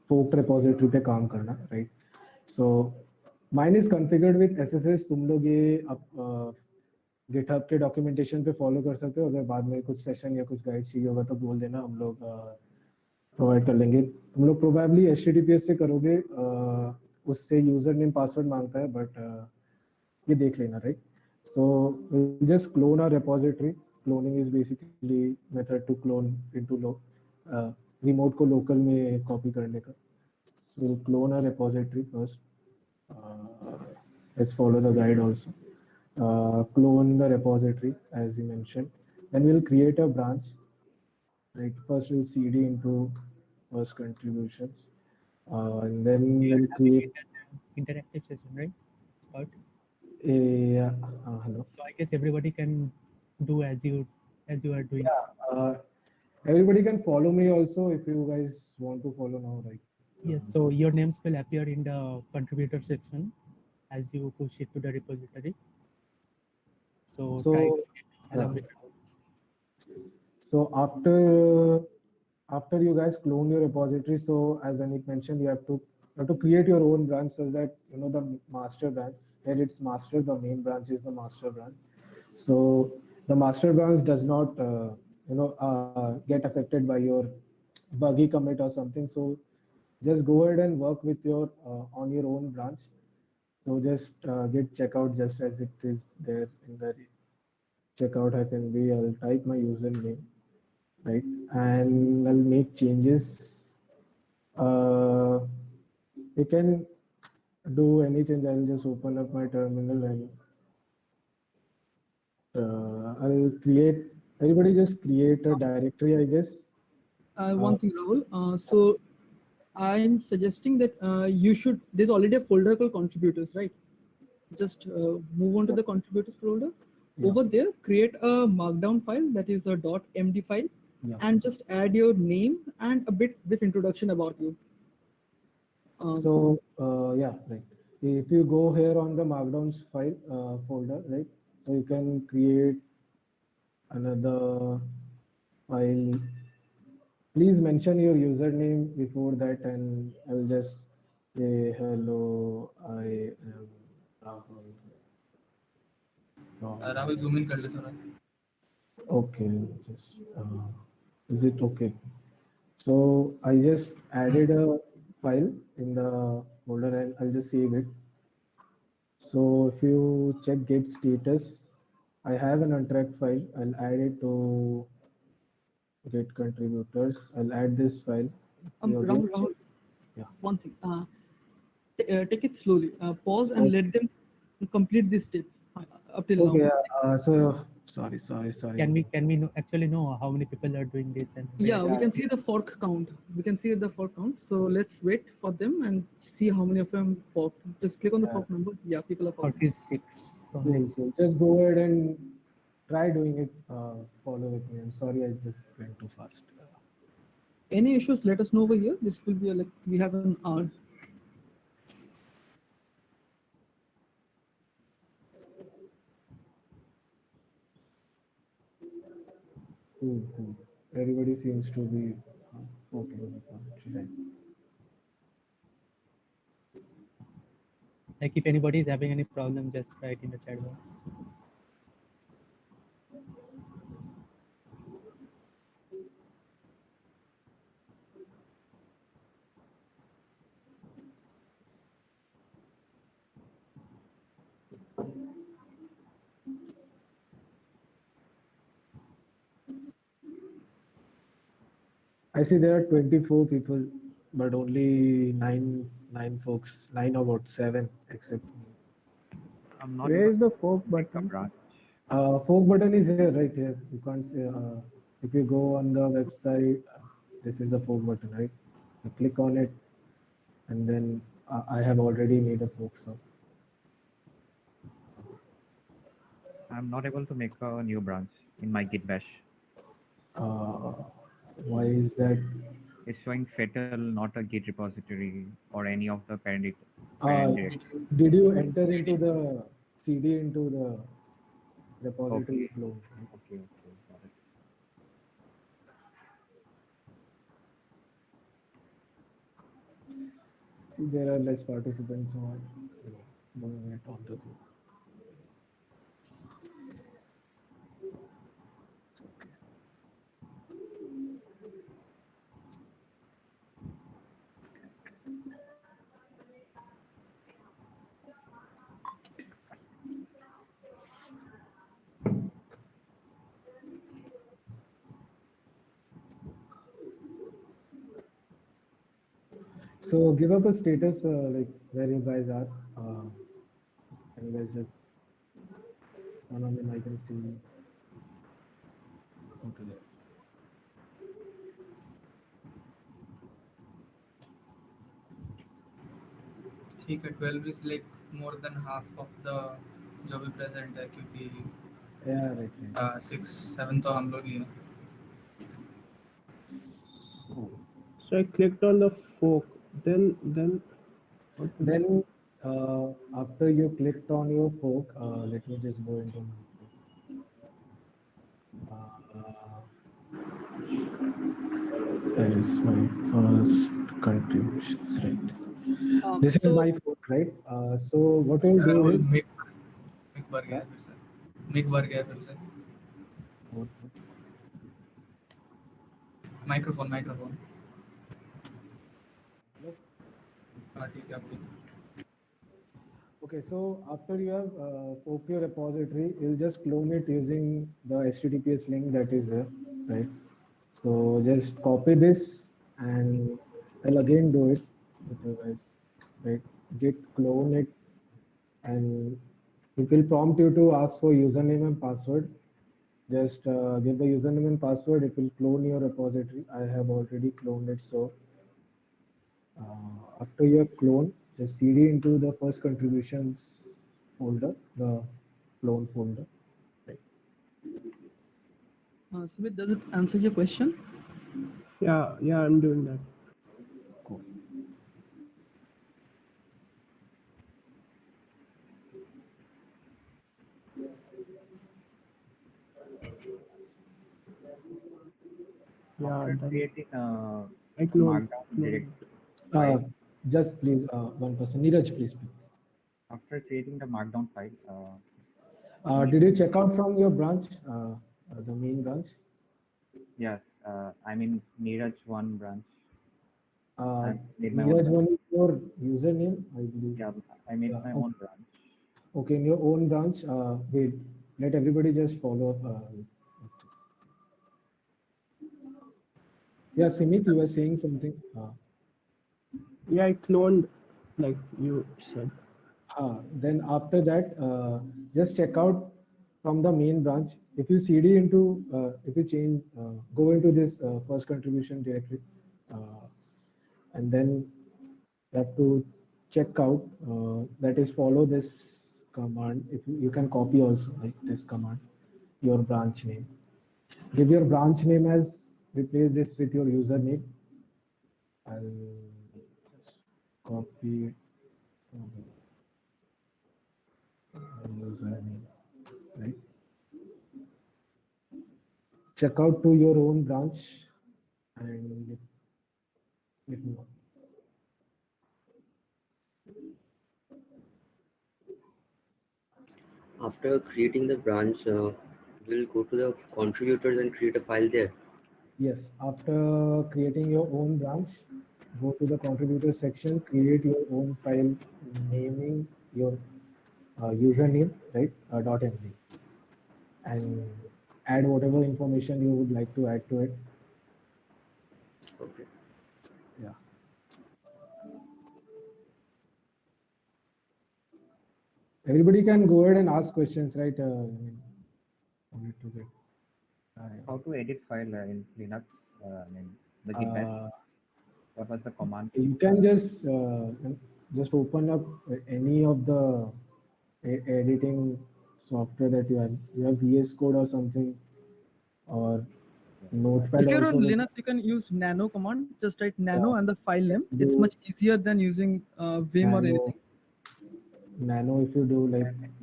forked repository पे काम करना, right? So mine is configured with SSH. तुम लोग ये GitHub के documentation पे follow कर सकते हो। अगर बाद में कुछ session या कुछ guide चाहिए होगा तो बोल देना, हम लोग प्रोवाइड कर लेंगे। हम लोग प्रोबेबली HTTPS से करोगे, उससे यूजर नेम पासवर्ड मांगता है, बट ये देख लेना, right? So just clone our repository. Cloning is basically method to clone into remote को लोकल में कॉपी करने का। So clone our repository first, let's follow the guide also. Clone the repository as you mentioned, then we'll create a branch. Right, first we'll cd into first contributions, and then we'll create Interactive session, right? But hello. so I guess everybody can do as you are doing. Everybody can follow me also if you guys want to follow now, right? Yes, so your names will appear in the contributor section as you push it to the repository. So try to get along with it. So after you guys clone your repository, so as Anik mentioned, you have to create your own branch so that you know the master branch. Here it's master, the main branch is the master branch. So the master branch does not get affected by your buggy commit or something. So just go ahead and work with your on your own branch. So just git checkout just as it is there in the checkout -b. I'll type my username, right, and I'll make changes. You can do any change. I'll just open up my terminal and I'll create. Everybody just create a directory, I guess. One thing, Rahul. So I'm suggesting that you should. There's already a folder called contributors, right? Just move on to the contributors folder. Yeah. Over there, create a markdown file that is a .md file, and just add your name and a brief introduction about you. Yeah, right. If you go here on the markdowns file folder, right, so you can create another file. Please mention your username before that, and I'll just say hello. I am Rahul. Rahul zoom in कर ले थोड़ा। Okay, just is it okay? So I just added a file in the folder and I'll just save it. So if you check git status, I have an untracked file. I'll add it to git contributors. I'll add this file. Rahul, Yeah. one thing. Take it slowly. Pause and let them complete this step up till Okay. now. So sorry. Can we actually know how many people are doing this? And Yeah, we can see the fork count. We can see the fork count. So let's wait for them and see how many of them fork. Just click on the fork number. Yeah, people are forking. 46. So Cool. Just go ahead and try doing it. Follow with me. I'm sorry, I just went too fast. Any issues, let us know over here. This will be we have an hour. Cool. Everybody seems to be okay with it. Right. like if anybody is having any problem, just write in the chat box. I see there are 24 people, but only nine folks, 9 or about 7 except me. I'm not Where able is the to fork make a button? branch. Fork button is here, right here. You can't say, if you go on the website, this is the fork button, right? You click on it and then I have already made a fork, so I'm not able to make a new branch in my Git bash. why is that? It's showing fatal, not a Git repository or any of the parent Uh, directory. did you enter into the CD into the repository Okay. flow? Okay. Got it. See, there are less participants, so I'm moving it on the group. So give up a status like where you guys are. And you guys just turn on the mic and see. Okay. ठीक है 12 is like more than half of the जो भी प्रेजेंट है क्योंकि Yeah, right. 6 7 तो हम लोग ही हैं. So I clicked on the fork. Then what to do? Then after you clicked on your fork, let me just go into my that is my first contributions, right? This is So my fork, right? So what we'll do Rahul is मिक भर गया फिर से. मिक भर गया फिर से. माइक्रोफोन हाँ ठीक है आपकी. okay. So after you have forked your repository, you'll just clone it using the HTTPS link that is there, right? So just copy this and I'll again do it with you guys, right? Git clone it and it will prompt you to ask for username and password. Just give the username and password. It will clone your repository. I have already cloned it. So after you have cloned, just cd into the first contributions folder, the clone folder. Sumit, does it answer your question? Yeah, I'm doing that. Cool. Yeah, After done. creating I cloned. Markdown direct Just please, one person. Neeraj, please. after creating the Markdown file, Did you check out from your branch, the main branch? yes, I'm in Neeraj one branch. I made my own Neeraj branch. one is your username, I believe. Yeah, I made my Yeah, own branch. Okay, in your own branch, wait, let everybody just follow up. Yeah, Simit, you were saying something. Yeah, I cloned, like you said. Then after that, just check out from the main branch. If you cd into, if you change, go into this first contribution directory, and then you have to check out, that is follow this command. If you can copy also like this command, your branch name. Give your branch name as, replace this with your username. I'll just copy it. Username, right? Check out to your own branch and let me know. After creating the branch, we'll go to the contributors and create a file there. Yes, after creating your own branch, go to the contributor section, create your own file, naming your username, right? .md, and add whatever information you would like to add to it. Okay. Yeah. Everybody can go ahead and ask questions, right? I mean, only to get. How to edit file in Linux? I mean, the Git bash. What was the command? You can just just open up any of the editing software that you have. You have VS Code or something, or Notepad If you're on also. Linux, you can use nano command. Just write nano and the file name. It's much easier than using Vim or anything. Nano, if you do like, I'm in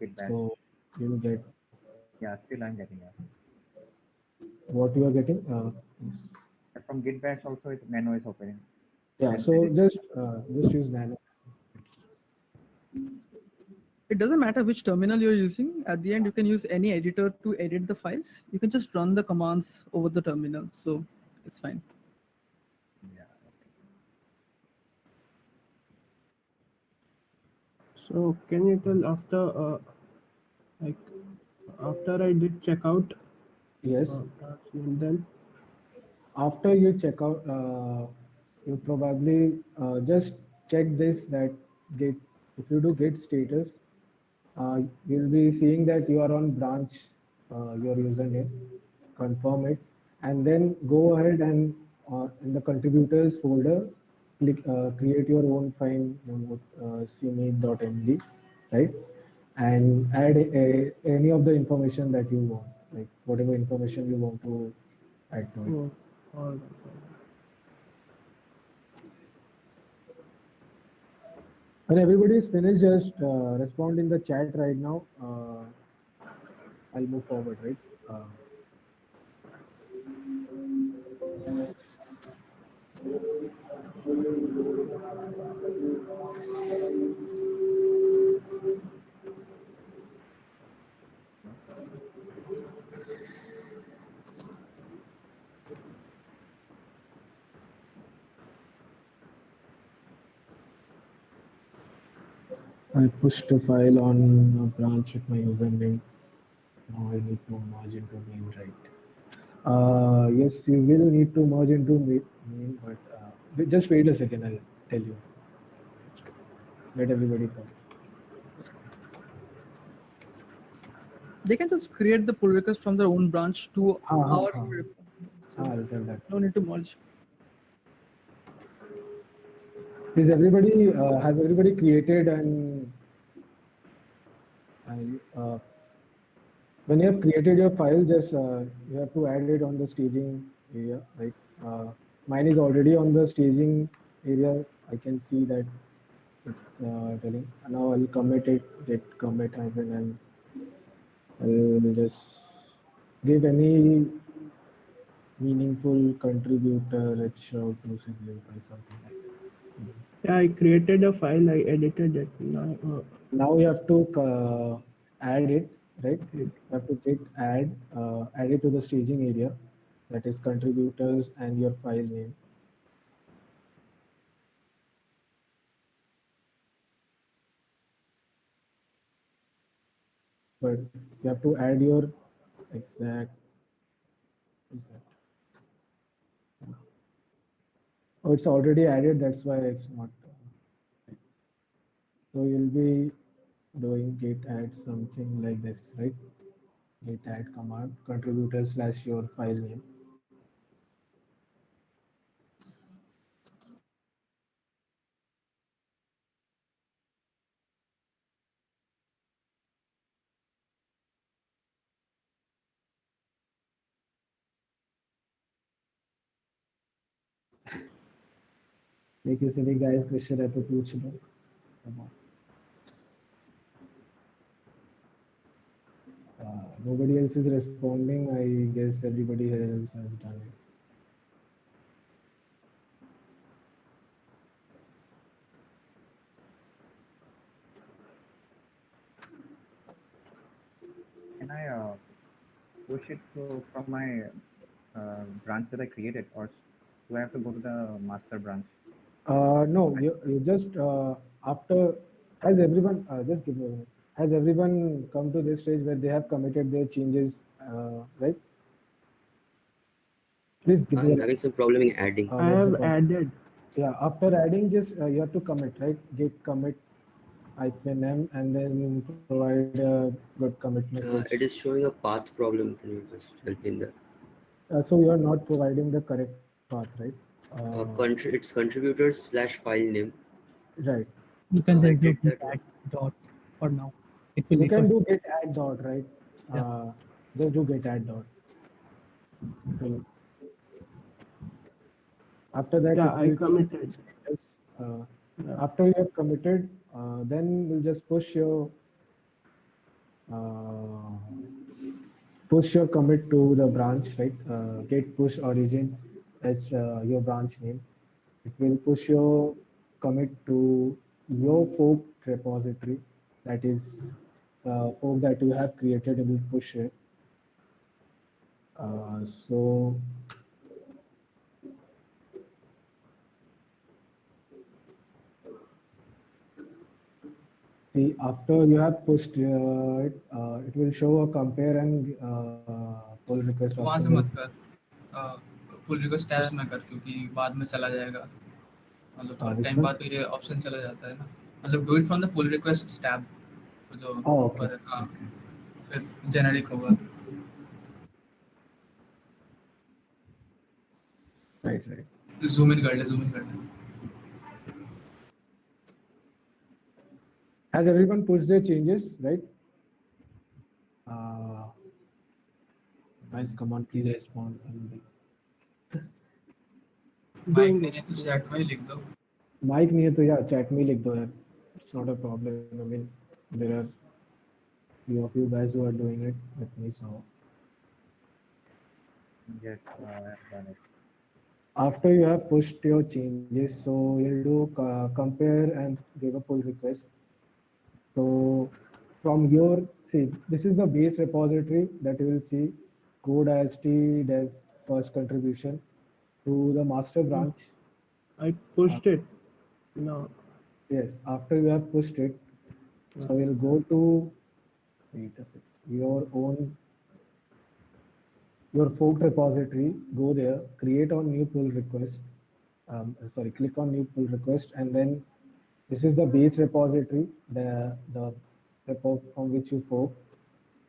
Git bash. so you'll get Yeah, still I'm getting that. what you are getting. From Git bash also, nano is opening. Yeah, And so just use nano. It doesn't matter which terminal you're using. At the end, you can use any editor to edit the files. You can just run the commands over the terminal. So it's fine. Yeah. So can you tell after after I did checkout? Yes. And then After you check out, you probably just check this that git. If you do git status, you'll be seeing that you are on branch, your username. Confirm it, and then go ahead and in the contributors folder, click create your own file with cmake.md, right? And add any of the information that you want, like whatever information you want to add to it. all right. When everybody is finished, just respond in the chat right now. I'll move forward, right? I pushed a file on a branch with my username. Now I need to merge into main, right? Yes, you will need to merge into main, but just wait a second. I'll tell you. Let everybody come. They can just create the pull request from their own branch to our pull request. I'll tell that. No need to merge. Is everybody has everybody created and when you have created your file, just you have to add it on the staging area, right? Mine is already on the staging area. I can see that it's telling. Now I'll commit it, git commit hyphen, and I'll just give any meaningful contributor it show to simplify something like that. Yeah, I created a file. I edited it. Now you have to add it, right? You have to git add it to the staging area, that is contributors and your file name. But you have to add your exact. Oh, it's already added. That's why it's not. So you'll be doing git add something like this, right? Git add command contributor / your file name. किसी भी guys क्वेश्चन है तो पूछ लो. Nobody else is responding. I guess everybody else has done it. Can I push it from my branch that I created, or do I have to go to the master branch? No, you just after, has everyone just give me a minute. Has everyone come to this stage where they have committed their changes, right? Please give me. I'm having some problem in adding. I have added. Yeah, after adding, just you have to commit, right? Git commit -m and then provide a good commit message. It is showing a path problem. Can you just help me in that? So you are not providing the correct path, right? It's contributors / file name, Right. You can I just do did git that. add dot for now. It will You can echo. do git add dot, right? Yeah. Just do git add dot. So after that, Yeah, it I will change committed. status. Yeah. After you have committed, then we'll just push your commit to the branch, right? Git push origin, that's your branch name. It will push your commit to your fork repository, that is fork that you have created. It will push it. So see, after you have pushed it, it will show a compare and pull request तो वहाँ से option. मत कर, पुल रिक्वेस्ट टैब्स में कर, क्योंकि बाद में चला जाएगा, मतलब थोड़ा Which टाइम one? बाद तो ये ऑप्शन चला जाता है ना, मतलब do it from the pull request tab जो Oh, ऊपर okay. है, हाँ, फिर जेनेरिक होगा. Right, right. जूम इन कर ले. Has everyone pushed their changes, right? Guys, come on, please respond. Mic नहीं है तो चैट में ही लिख दो. माइक नहीं है तो यार चैट में ही लिख दो यार. It's not a problem. I mean, there are few of you guys who are doing it with me, so. Yes, I have done it. After you have pushed your changes, so you'll do compare and give a pull request. So from your, see, this is the base repository that you will see, code IST dev first contribution to the master branch. I pushed it. No. Yes, after you have pushed it, so you'll go to, wait a second, your fork repository, go there, create on new pull request. Click on new pull request, and then this is the base repository, the repo from which you fork.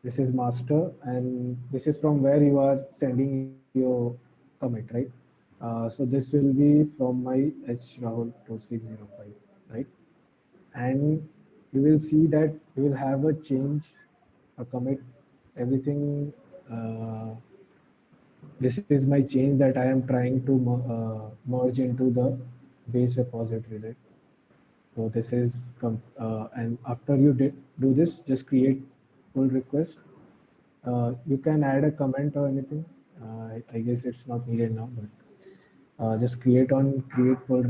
This is master, and this is from where you are sending your commit, right? So this will be from my H-Rahul 2605, right? And you will see that you will have a change, a commit, everything. This is my change that I am trying to merge into the base repository, right? So this is, and after you do this, just create pull request. You can add a comment or anything. I guess it's not needed now, but just click on create pull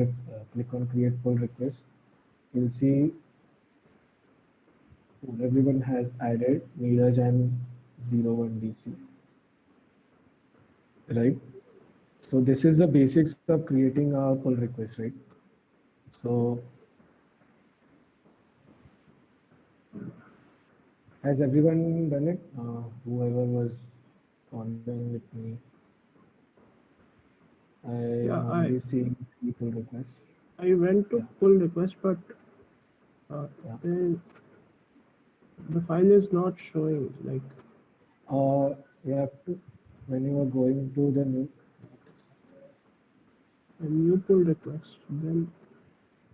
request. You'll see everyone has added Neeraj and 01DC, right? So this is the basics of creating a pull request, right? So has everyone done it? Whoever was online with me, I only see pull request. I went to pull request, but then the file is not showing. Like, you have to, when you are going to the new pull request, then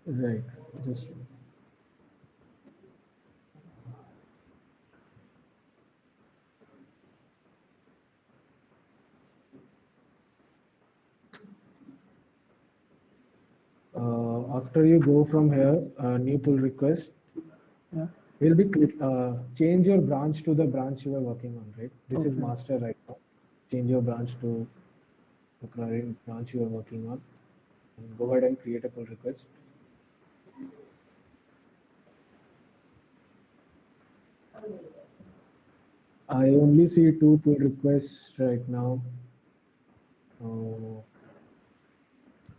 right, just after you go from here, new pull request, will be change your branch to the branch you are working on, right? This is master right now. Change your branch to the current branch you are working on. And go ahead and create a pull request. I only see 2 pull requests right now.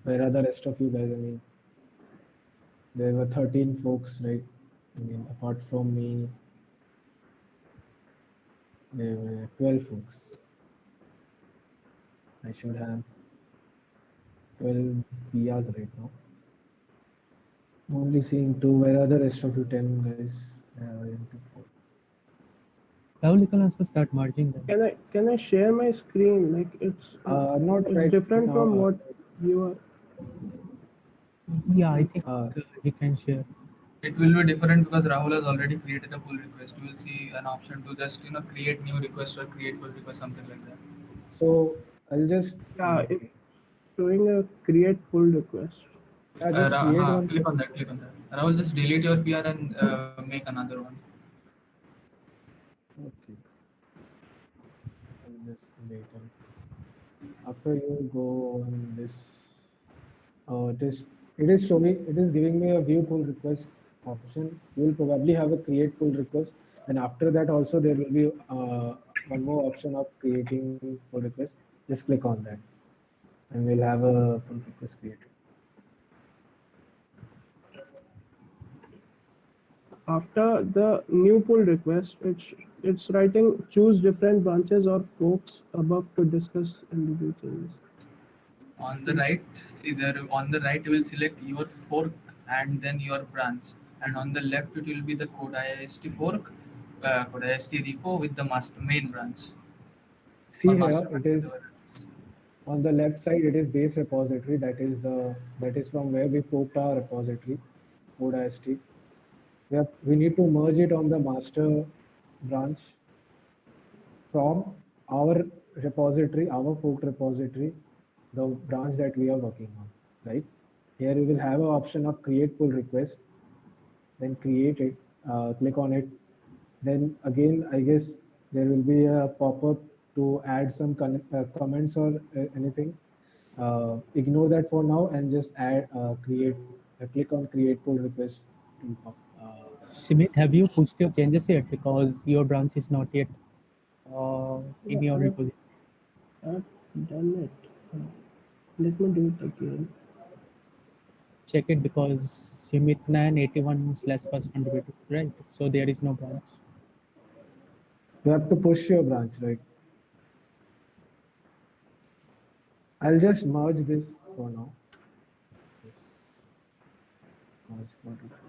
Where are the rest of you guys? I mean, there were 13 folks, right? I mean, apart from me, there were 12 folks. I should have 12 PRs right now. I'm only seeing 2. Where are the rest of you 10 guys? Rahul, you can also start merging them. Can I share my screen? Like, it's not it's right different now, from what you are. Yeah, I think Uh, he can share. It will be different because Rahul has already created a pull request. You will see an option to just create new request or create pull request, something like that. so I'll just Yeah, it's showing a create pull request. just create one. Click on that. Click on that. Rahul, just delete your PR and make another one. Okay. I'll just later. After you go on this, it is showing, it is giving me a view pull request option. You will probably have a create pull request, and after that also there will be one more option of creating pull request. Just click on that, and we'll have a pull request created. After the new pull request, it's writing choose different branches or forks above to discuss individual changes. On the right, see there on the right you will select your fork and then your branch, and on the left it will be the code IIST fork, code IIST repo with the master main branch See or here, master it branch. is on the left side. It is base repository. That is from where we forked our repository, code.ist. We need to merge it on the master branch from our repository, our forked repository, the branch that we are working on, right? Here we will have an option of create pull request, then create it, click on it. Then again, I guess there will be a pop-up to add some comments or anything. Ignore that for now and just add, click on create pull request. Simit, have you pushed your changes yet? Because your branch is not yet in your repository. I've done it. Let me do it again. Check it because Simitnan 81/first contributor, right? So there is no branch. You have to push your branch, right? I'll just merge this for now. Merge pull request.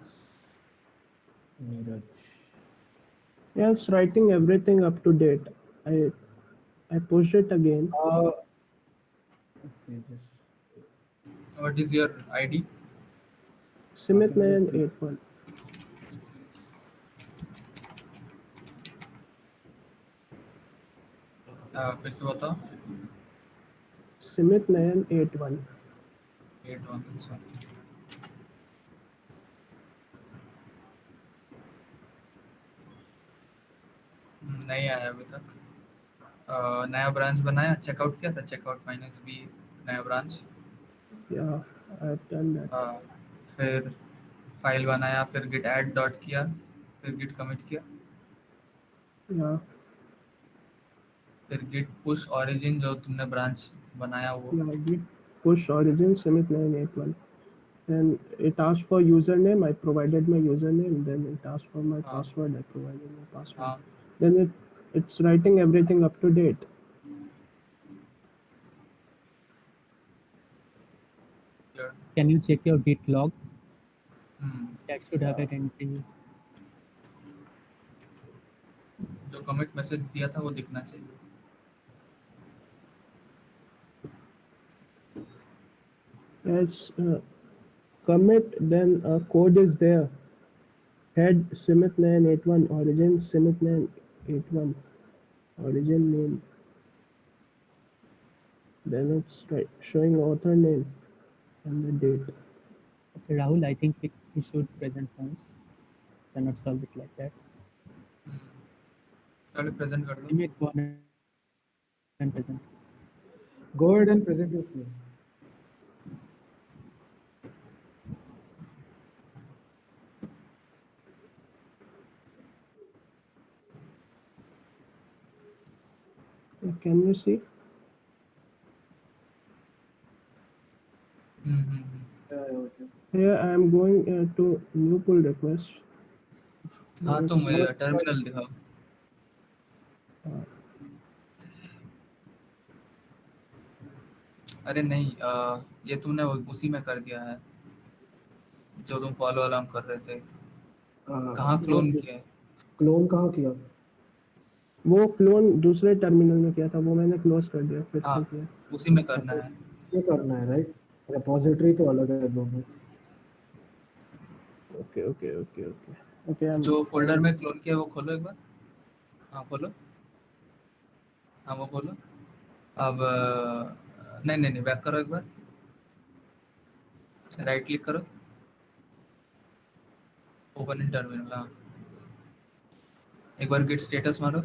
Neeraj. Yeah, it's writing everything up to date. I pushed it again. Okay, just What is your ID? Simit981. फिर से बताओ. Simit981. 81. नहीं आया अभी तक. नया ब्रांच बनाया, चेकआउट किया था, चेकआउट -b नया branch. Yeah, I've done that. फिर फाइल बनाया, फिर git add डॉट किया, फिर git commit किया, Yeah, फिर git push origin जो तुमने ब्रांच बनाया वो. yeah, git push origin Simit981. And it asked for username. I provided my username. Then it asked for my password. I provided my password. Then it's writing everything up to date. Can you check your git log? That should have an entry. जो commit मैसेज दिया था वो दिखना चाहिए. It's commit, then code is there. Head Simit981, origin Simit981, origin name. Then it's showing author name and the date. Okay, Rahul, I think we should present once. Cannot solve it like that. चलो present कर दो. Simit, go on and present. Go ahead and present your screen. Can you see? Here I am going to new pull request. हाँ तो मुझे टर्मिनल दिखाओ. अरे नहीं, ये तूने उसी में कर दिया है जो तुम फॉलो अलार्म कर रहे थे. कहाँ क्लोन किया है? क्लोन कहाँ किया? वो क्लोन दूसरे टर्मिनल में किया था, वो मैंने क्लोज कर दिया, फिर से किया. उसी में करना है. ये करना है, राइट? रिपोजिटरी तो अलग है दोनों. Okay. I'm जो फोल्डर में क्लोन किया है वो खोलो एक बार। हाँ खोलो, हाँ वो खोलो। अब नहीं बैक करो एक बार, राइट क्लिक करो, ओपन इन टर्मिनल। हाँ एक बार गिट स्टेटस मारो।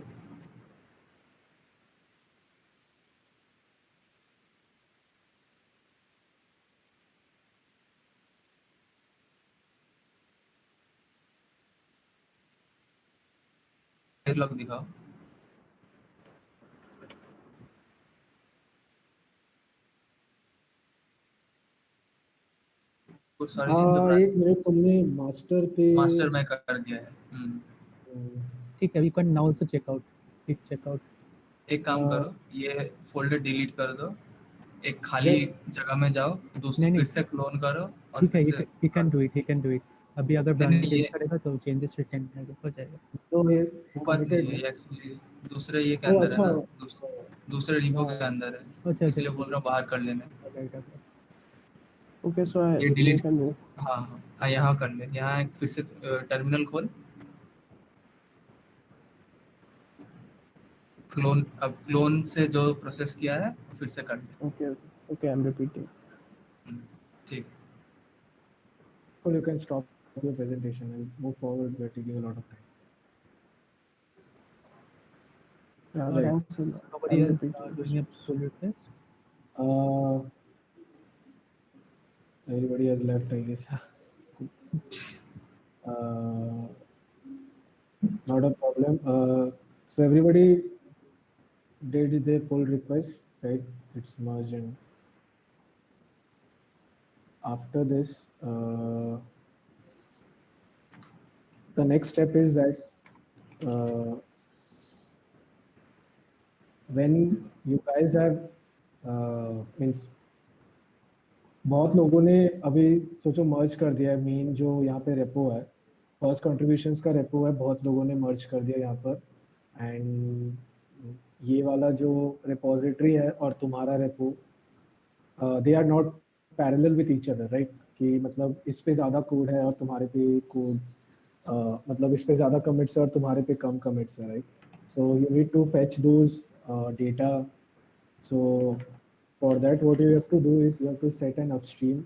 लॉग दिखाओ। सॉरी जी, जो एक मिनट, तुमने मास्टर पे मास्टर में कर दिया है। ठीक है, you can now also check out. Click check out. एक काम करो, ये फोल्डर डिलीट कर दो, एक खाली जगह में जाओ, नहीं, फिर से क्लोन करो और ठीक फिर है, से he can do it, he can do it. अभी अगर नहीं, ब्रांच नहीं, चेंज ये करेगा तो चेंजेस रिटर्न हो जाएगा। तो ये वो बात नहीं है, एक्चुअली दूसरे ये के अंदर है अच्छा, ना, दूसरे रिपो के अंदर है, अच्छा, इसलिए बोल रहा हूँ बाहर कर लेने। okay, so ये I डिलीट, can do. हाँ यहाँ कर ले, यहाँ एक फिर से टर्मिनल खोल, क्लोन, अब क्लोन से जो प्रोसेस किया है फिर से कर ले। Okay, I'm repeating. ठीक। or you can stop your presentation and move forward. We're taking a lot of time. Yeah, Right. thanks a lot. Somebody I'm else repeating. doing a pull request. Everybody has left, I guess. Not a problem. So everybody did their pull request, right? It's merged in. After this, the next step is that when you guys have means बहुत लोगों ने अभी सोचो मर्ज कर दिया है, मीन जो यहाँ पे रेपो है, फर्स्ट कंट्रीब्यूशंस का रेपो है, बहुत लोगों ने मर्ज कर दिया यहाँ पर। एंड ये वाला जो रिपोजिटरी है और तुम्हारा repo, they are not parallel with each other, right? कि मतलब इस पे ज़्यादा कोड है और तुम्हारे पे कोड मतलब इस पे ज़्यादा कमिट्स है और तुम्हारे पे कम कमिट्स है, right? So you need to fetch those data. So for that, what you have to do is you have to set an upstream.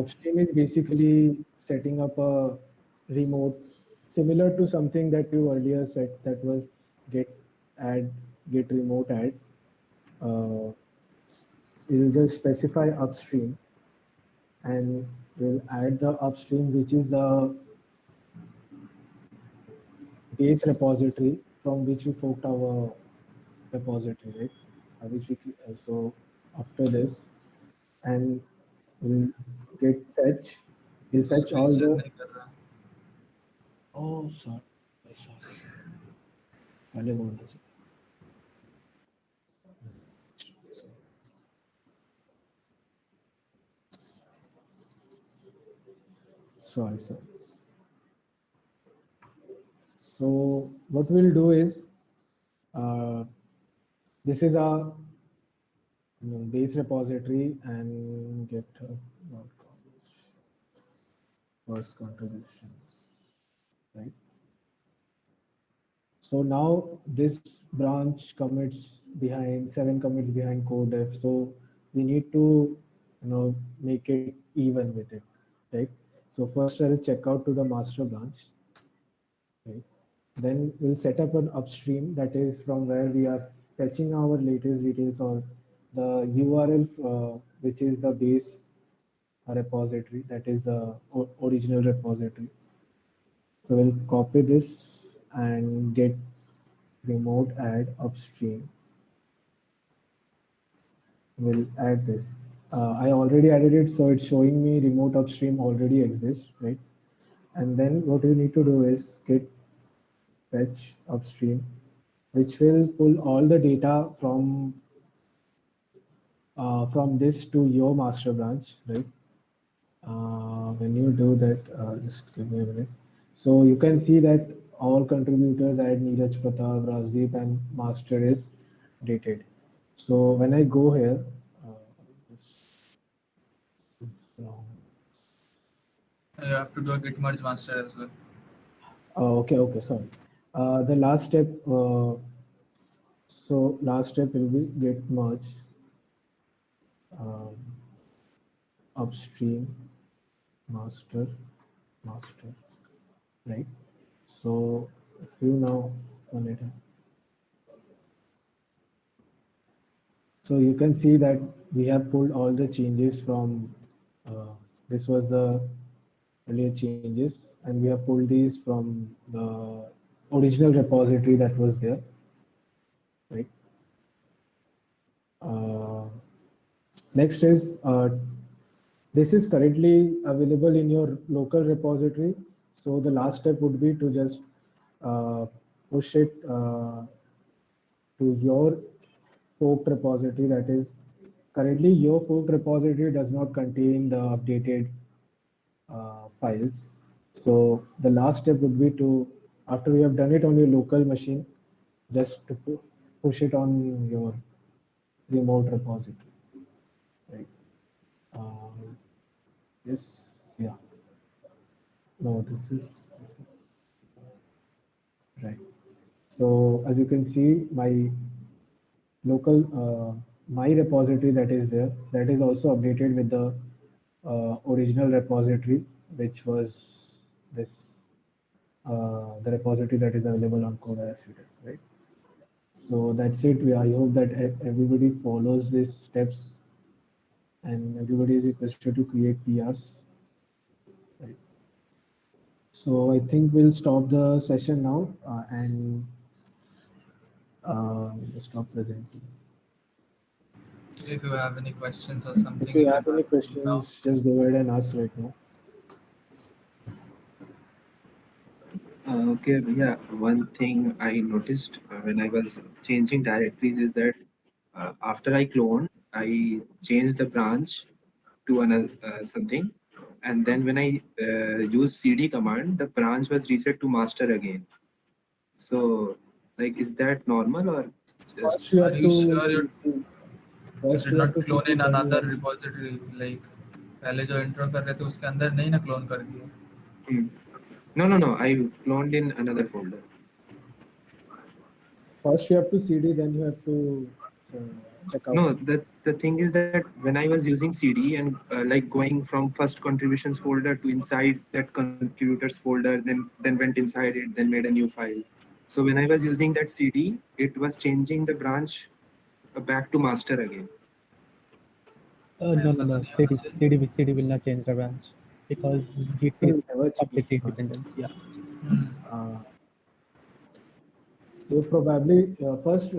Upstream is basically setting up a remote similar to something that you earlier said, that was get remote add. You'll just specify upstream and we'll add the upstream, which is the base repository from which we forked our repository, right? So after this, and we'll get fetch. We'll fetch all the. Oh, sorry. पहले बोल रहे थे. Sorry. So what we'll do is, this is our base repository and get first contribution, right? So now this branch commits behind 7 commits behind code def. So we need to make it even with it, right? So first I'll check out to the master branch, right? Then we'll set up an upstream, that is from where we are fetching our latest details or the URL, which is the base repository, that is the original repository. So we'll copy this and get remote add upstream. We'll add this. I already added it, so it's showing me remote upstream already exists, right? And then what you need to do is get fetch upstream, which will pull all the data from this to your master branch, right? When you do that, just give me a minute. So you can see that all contributors add Neeraj Pratap, Rajdeep, and master is dated. So when I go here, You have to do a git merge master as well. Okay, sorry. The last step, so last step will be git merge upstream master, right? So if you now run it, so you can see that we have pulled all the changes from, this was the earlier changes, and we have pulled these from the original repository that was there, right? Next is, this is currently available in your local repository. So the last step would be to just push it to your forked repository. That is, currently your forked repository does not contain the updated files. So the last step would be to, after you have done it on your local machine, just to push it on your remote repository, right? Yes, yeah. No, this is right. So as you can see, my local my repository that is there, that is also updated with the original repository, which was this the repository that is available on Code.io, right? So that's it. I hope that everybody follows these steps and everybody is requested to create PRs. Right. So I think we'll stop the session now and stop presenting. If you have any questions or something, If you have can any ask me now. questions, just go ahead and ask right now. Okay, yeah. One thing I noticed when I was changing directories is that after I clone, I changed the branch to another something, and then when I use CD command, the branch was reset to master again. So, like, is that normal or just? First, you Are have you to sure you first did you have not to clone see in then you another have to, repository? Like पहले जो intro कर रहे थे उसके अंदर नहीं ना clone कर दिया? No. I cloned in another folder. first you have to CD, then you have to check out. No, the thing is that when I was using CD and like going from first contributions folder to inside that contributors folder, then went inside it, then made a new file. So when I was using that CD, it was changing the branch back to master again. No. CD will not change the branch because Git is Never change completely the independent. Yeah. So probably first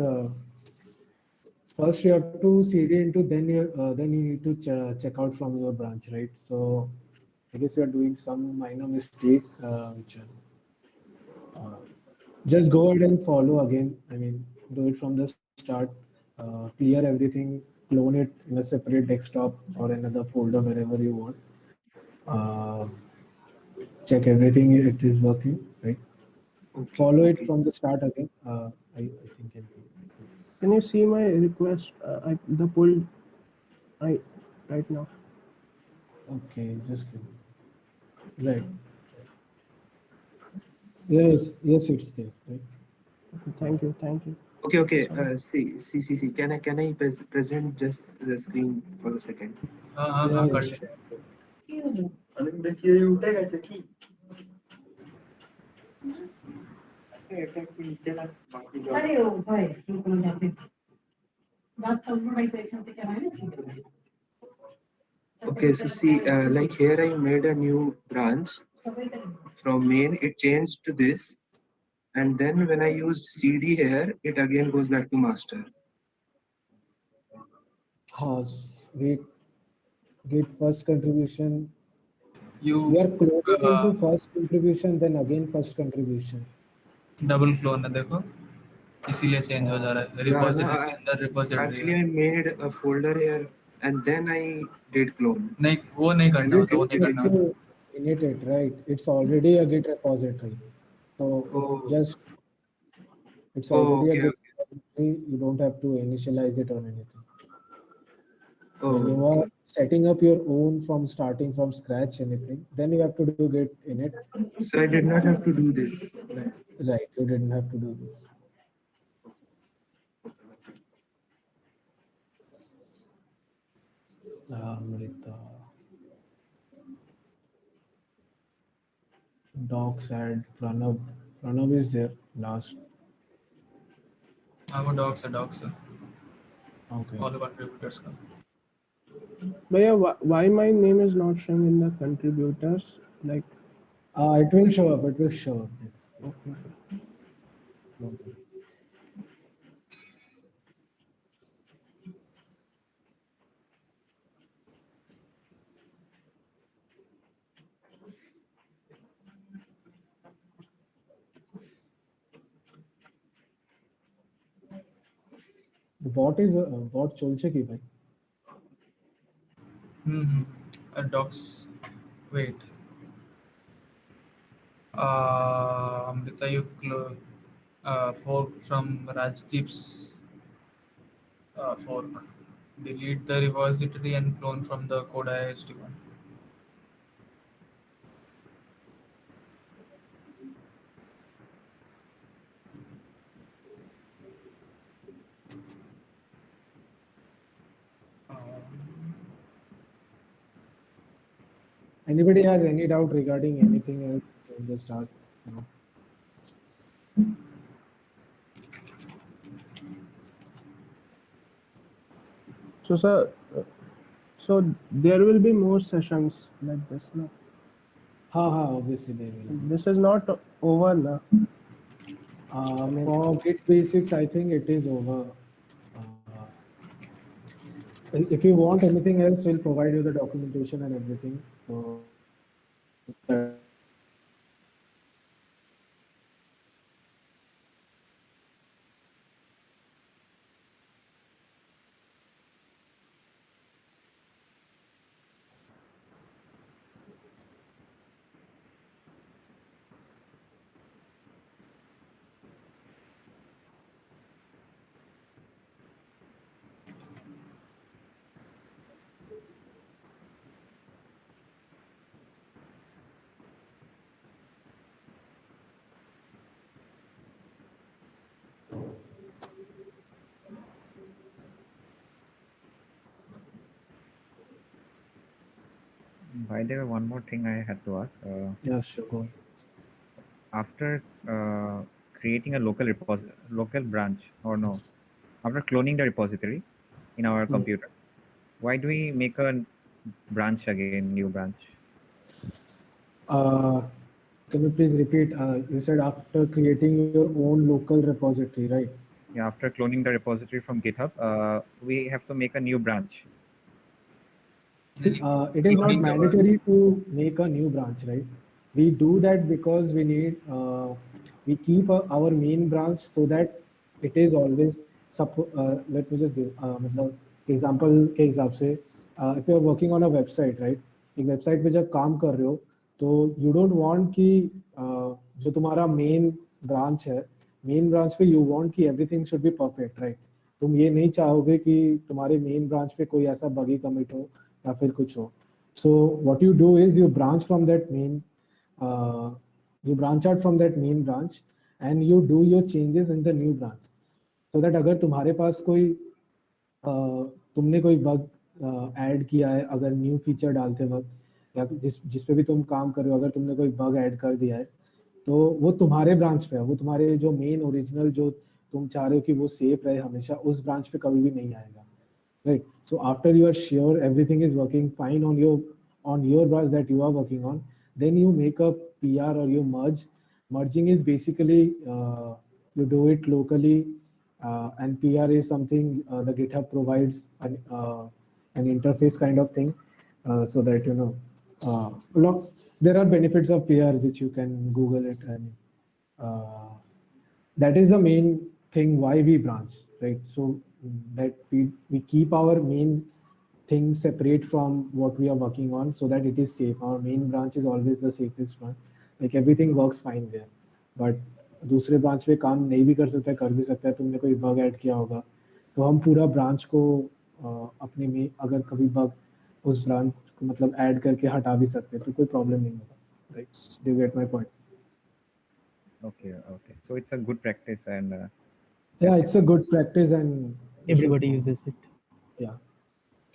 you have to CD into, then you need to check out from your branch, right? So I guess you are doing some minor mistake, which just go ahead and follow again. I mean, do it from the start. Clear everything, clone it in a separate desktop or another folder wherever you want. Check everything it is working, right? Okay, Follow it okay. from the start again. I think. Can you see my request? The pull right now. Okay, just give me. Right. Yes, it's there. Right. Okay, thank you. Okay. See. Can I present just the screen for a second? हाँ कर ले. Okay, so see, like here I made a new branch from main, it changed to this, and then when I used CD here, it again goes back to master. Git first contribution. You are cloning into first contribution, then again first contribution. Double clone है देखो, इसीलिए चेंज हो जा रहा है. रिपोजिटरी के अंदर repository Actually, I made a folder here and then I did clone. नहीं, वो नहीं करना होता, वो नहीं करना होता. Init it, right? It's already a Git repository, so just it's already a Git repository. You don't have to initialize it or anything. When you are setting up your own from starting from scratch anything, then you have to do Git init. So I did not have to do this. Right, you didn't have to do this. Amrita. Docs add Pranav. Pranav is there last. हाँ वो docs है Okay. all the contributors का. But yeah, why my name is not showing in the contributors? Like, it will show up. It will show up. This. okay. Okay. The bot is bot চলছে কি ভাই? Docs. Wait. Amrita, you fork from Rajdeep's fork. Delete the repository and clone from the code.ist one. Anybody has any doubt regarding anything else? Just ask. So, sir, so there will be more sessions like this, no? Obviously they will. This is not over now. For Git basics, I think it is over. If you want anything else, we'll provide you the documentation and everything. So, By the way, one more thing I had to ask. yeah, sure. Go on. After creating a local branch, or no, after cloning the repository in our computer, why do we make a branch again, new branch? Can you please repeat? You said after creating your own local repository, right? Yeah, after cloning the repository from GitHub, we have to make a new branch. See, it is not mandatory to make a new branch, right? We do that because we need, we keep our main branch so that it is always, let me just give example के हिसाब से, if you are working on a website, right? एक website पे जब काम कर रहे हो, तो you don't want कि जो तुम्हारा main branch है, main branch पे you want कि everything should be perfect, right? तुम ये नहीं चाहोगे कि तुम्हारे main branch पे कोई ऐसा buggy commit हो या फिर कुछ हो. So what you do is you branch from that main, you branch out from that main branch and you do your changes in the new branch. So that अगर तुम्हारे पास कोई तुमने कोई bug ऐड किया है, अगर न्यू फीचर डालते वक्त या जिस पे भी तुम काम कर रहे हो, अगर तुमने कोई बग ऐड कर दिया है, तो वो तुम्हारे ब्रांच पे है, वो तुम्हारे जो मेन ओरिजिनल जो तुम चाह रहे हो कि वो सेफ रहे हमेशा, उस ब्रांच पे कभी भी नहीं आएगा. Right. So after you are sure everything is working fine on your branch that you are working on, then you make a PR or you merge. Merging is basically you do it locally, and PR is something the GitHub provides an interface kind of thing, so that you know. Look, there are benefits of PR which you can Google it, and that is the main thing why we branch, right? So that we keep our main thing separate from what we are working on so that it is safe. Our main branch is always the safest one. Like everything works fine there. But दूसरे ब्रांच पे काम नहीं भी कर सकता है, कर भी सकता है. तुमने कोई बग ऐड किया होगा, तो हम पूरा ब्रांच को अपने में अगर कभी बग उस ब्रांच मतलब ऐड करके हटा भी सकते हैं, तो कोई प्रॉब्लम नहीं होगा, right? Do get my point? Okay, okay. So it's a good practice and Yeah, it's a good practice and you should Everybody follow. uses it. Yeah.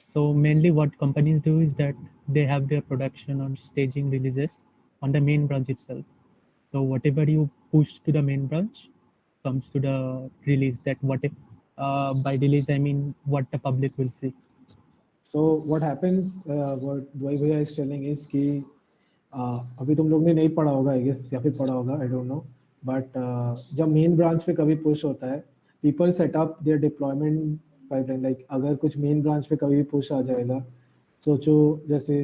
So mainly what companies do is that they have their production or staging releases on the main branch itself. So whatever you push to the main branch comes to the release. That what if by release I mean what the public will see. So what happens, what Dwai Bhaiya is telling is कि अभी तुम लोग ने नहीं पढ़ा होगा आई गेस, या फिर पढ़ा होगा, आई डोंट नो, बट जब मेन ब्रांच पे कभी पुश होता है, people set up their deployment pipeline. Like अगर कुछ मेन ब्रांच पे कभी पुश आ जाएगा, सोचो जैसे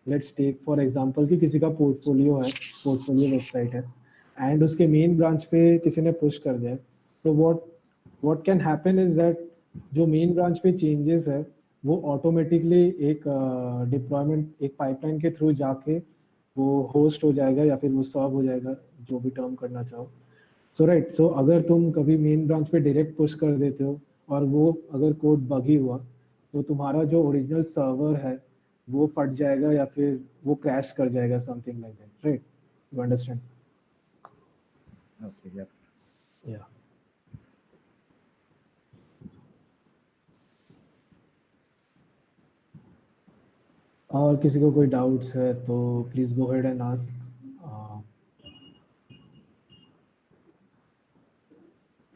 लेट्स टेक फॉर एग्जांपल कि किसी का पोर्टफोलियो है, पोर्टफोलियो वेबसाइट है, एंड उसके मेन ब्रांच पे किसी ने पुश कर दिया, तो what can happen is that जो मेन ब्रांच पे चेंजेस है वो ऑटोमेटिकली एक डिप्लॉयमेंट एक पाइपलाइन के थ्रू जाके वो होस्ट हो जाएगा या फिर वो सर्व हो जाएगा, जो भी टर्म करना चाहो। सो राइट, सो अगर तुम कभी मेन ब्रांच पे डायरेक्ट पुश कर देते हो और वो अगर कोड बगी हुआ, तो तुम्हारा जो ओरिजिनल सर्वर है वो फट जाएगा या फिर वो क्रैश कर जाएगा, something like that, right? You understand? okay, yeah. या और किसी को कोई डाउट्स है तो please go ahead and ask.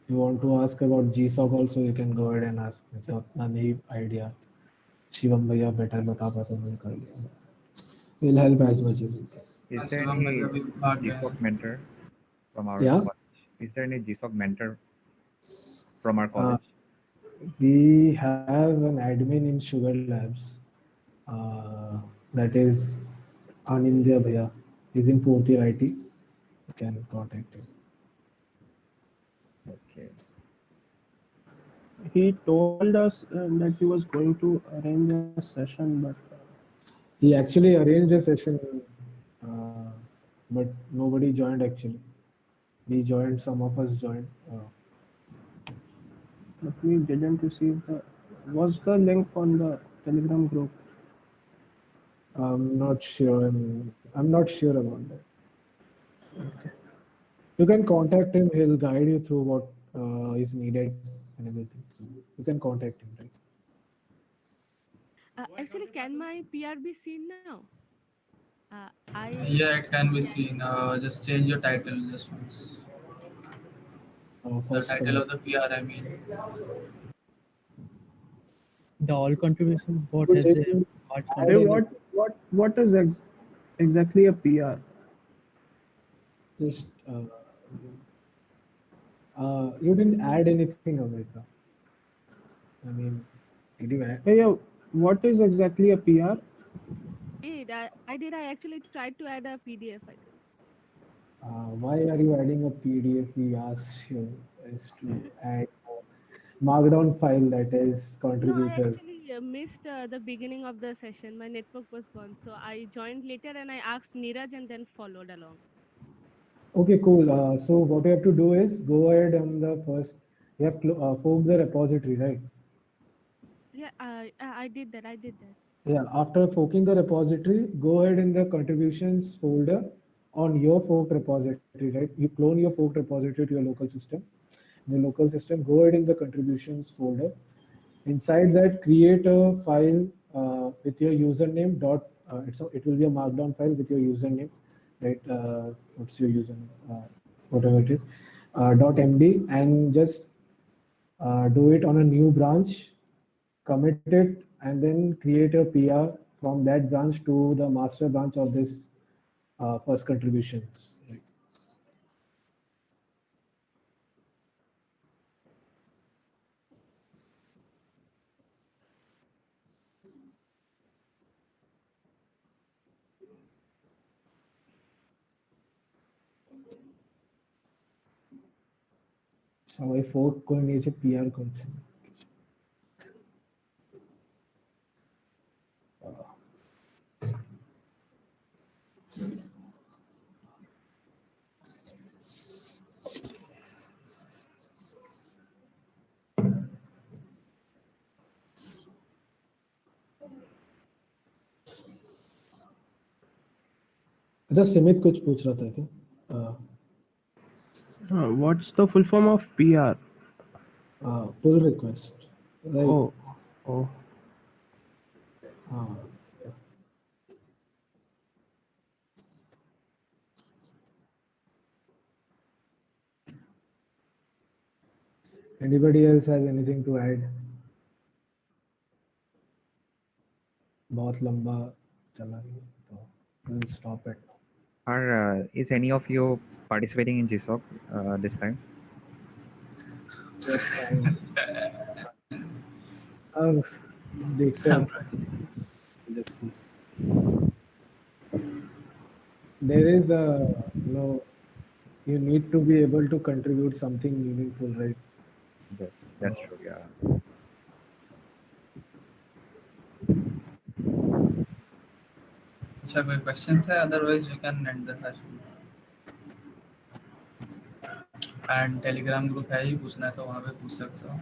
You want to ask about GSOC also, you can go ahead and ask. मतलब अपना नहीं आइडिया शिवम भैया बेटर बता पाते हैं कर लिया। Will help as much as you can. Is there Shivam भैया any भी भाग गए GSOC हैं। mentor from our Yeah. college? Is there any GSOC mentor from our Uh, college? we have an admin in Sugar Labs. That is Anindya Bhaiya. He's in 4th year IT. You can contact him. Okay. He told us that he was going to arrange a session, but He actually arranged a session, but nobody joined actually. We joined, some of us joined. but we didn't receive the. Was the link on the Telegram group? I'm not sure. I'm not sure about that. You can contact him. He'll guide you through what is needed and everything. So you can contact him, right? Actually, can my PR be seen now? Yeah, it can be seen. Just change your title just once. The First title of the PR, I mean. The all contributions bot has a large Hey, contribution. what is exactly a PR? Just you didn't add anything, Amrita. I mean, did you add? Hey, what is exactly a PR? I did. I actually tried to add a PDF. I think. Why are you adding a PDF? We asked you is to add a markdown file that is No, I contributors. actually missed the beginning of the session. My network was gone, so I joined later and I asked Neeraj and then followed along. Okay, cool. So what you have to do is go ahead on the first. You have to fork the repository, right? Yeah, I did that. I did that. Yeah. After forking the repository, go ahead in the contributions folder on your forked repository, right? You clone your forked repository to your local system. In your local system, go ahead in the contributions folder. Inside that, create a file with your username. It will be a markdown file with your username, right? What's your username? Whatever it is, .md, and just do it on a new branch, commit it, and then create a PR from that branch to the master branch of this first contribution. Right? সবাই ফোর্ক করে নিয়েছে, পিআর করছে। अच्छा सिमित कुछ पूछ रहा था क्या? What's the full form of PR? Pull request, right? Oh. हाँ. Anybody else has anything to add? बहुत लंबा चला गया तो we'll stop it. Is any of you participating in GSOC this time? Just fine. अब देखते हैं. Just see. There is a you need to be able to contribute something meaningful, right? Yes, that's true. Yeah. अच्छा कोई क्वेश्चंस है? Otherwise we can end the session. And Telegram group है ही, पूछना है तो वहाँ पे पूछ सकते हो.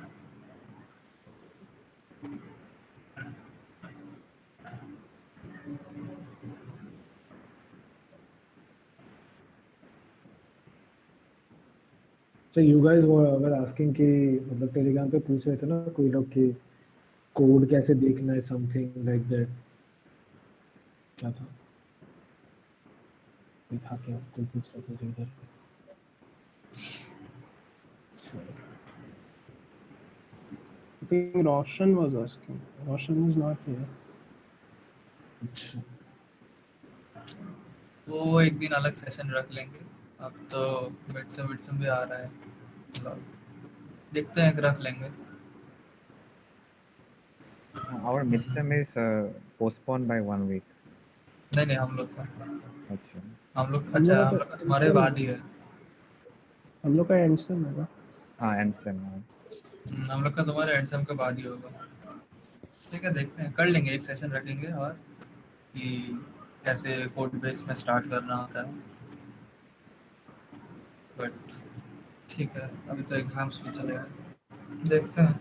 So you guys were asking कि मतलब टेलीग्राम पे पूछ रहे थे ना कोई लोग कि कोड कैसे देखना है, समथिंग लाइक दैट. क्या था? कोई था क्या? कोई पूछ रहा था इधर. I think Roshan was asking. Roshan is not here. अच्छा. वो एक दिन अलग सेशन रख लेंगे. अब तो मिड सेम भी आ रहा है, मतलब देखते हैं रख लेंगे. Our midsem is postponed by 1 week. नहीं हम लोग का अच्छा. हम लोग का तुम्हारे बाद ही है. हम लोग का एंड सेम है ना? हाँ एंड सेम. हम लोग का तुम्हारे एंड सेम के बाद ही होगा. ठीक है, देखते हैं, कर लेंगे एक सेशन रखेंगे और कि कैसे कोड बेस में स्टार्ट करना होता है. बट ठीक है, अभी तो एग्जाम्स भी चलेगा, देखते हैं.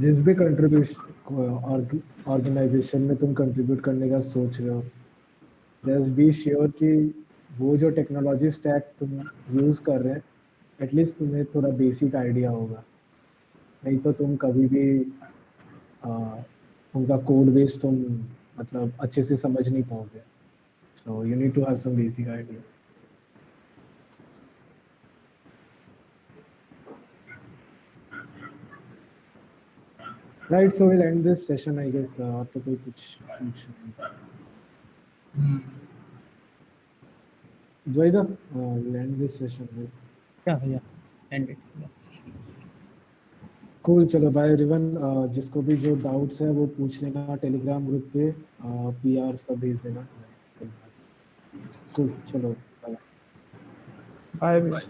जिस भी कंट्रीब्यूशन ऑर्गेनाइजेशन में तुम कंट्रीब्यूट करने का सोच रहे हो, जस्ट बी श्योर कि वो जो टेक्नोलॉजी स्टैक तुम यूज कर रहे हैं एटलीस्ट तुम्हें थोड़ा बेसिक आइडिया होगा. नहीं तो तुम कभी भी उनका कोड बेस तुम मतलब अच्छे से समझ नहीं पाओगे. So you need to have some basic idea. Right, so we'll end this session, I guess. तो कोई कुछ Dwaida, we'll end this session. Right? Yeah, end it. Yeah. Cool, चलो बाय एवरीवन. जिसको भी जो डाउट्स है वो पूछ लेना टेलीग्राम ग्रुप पे. PR सब भेज देना. Cool, चलो बाय. Bye.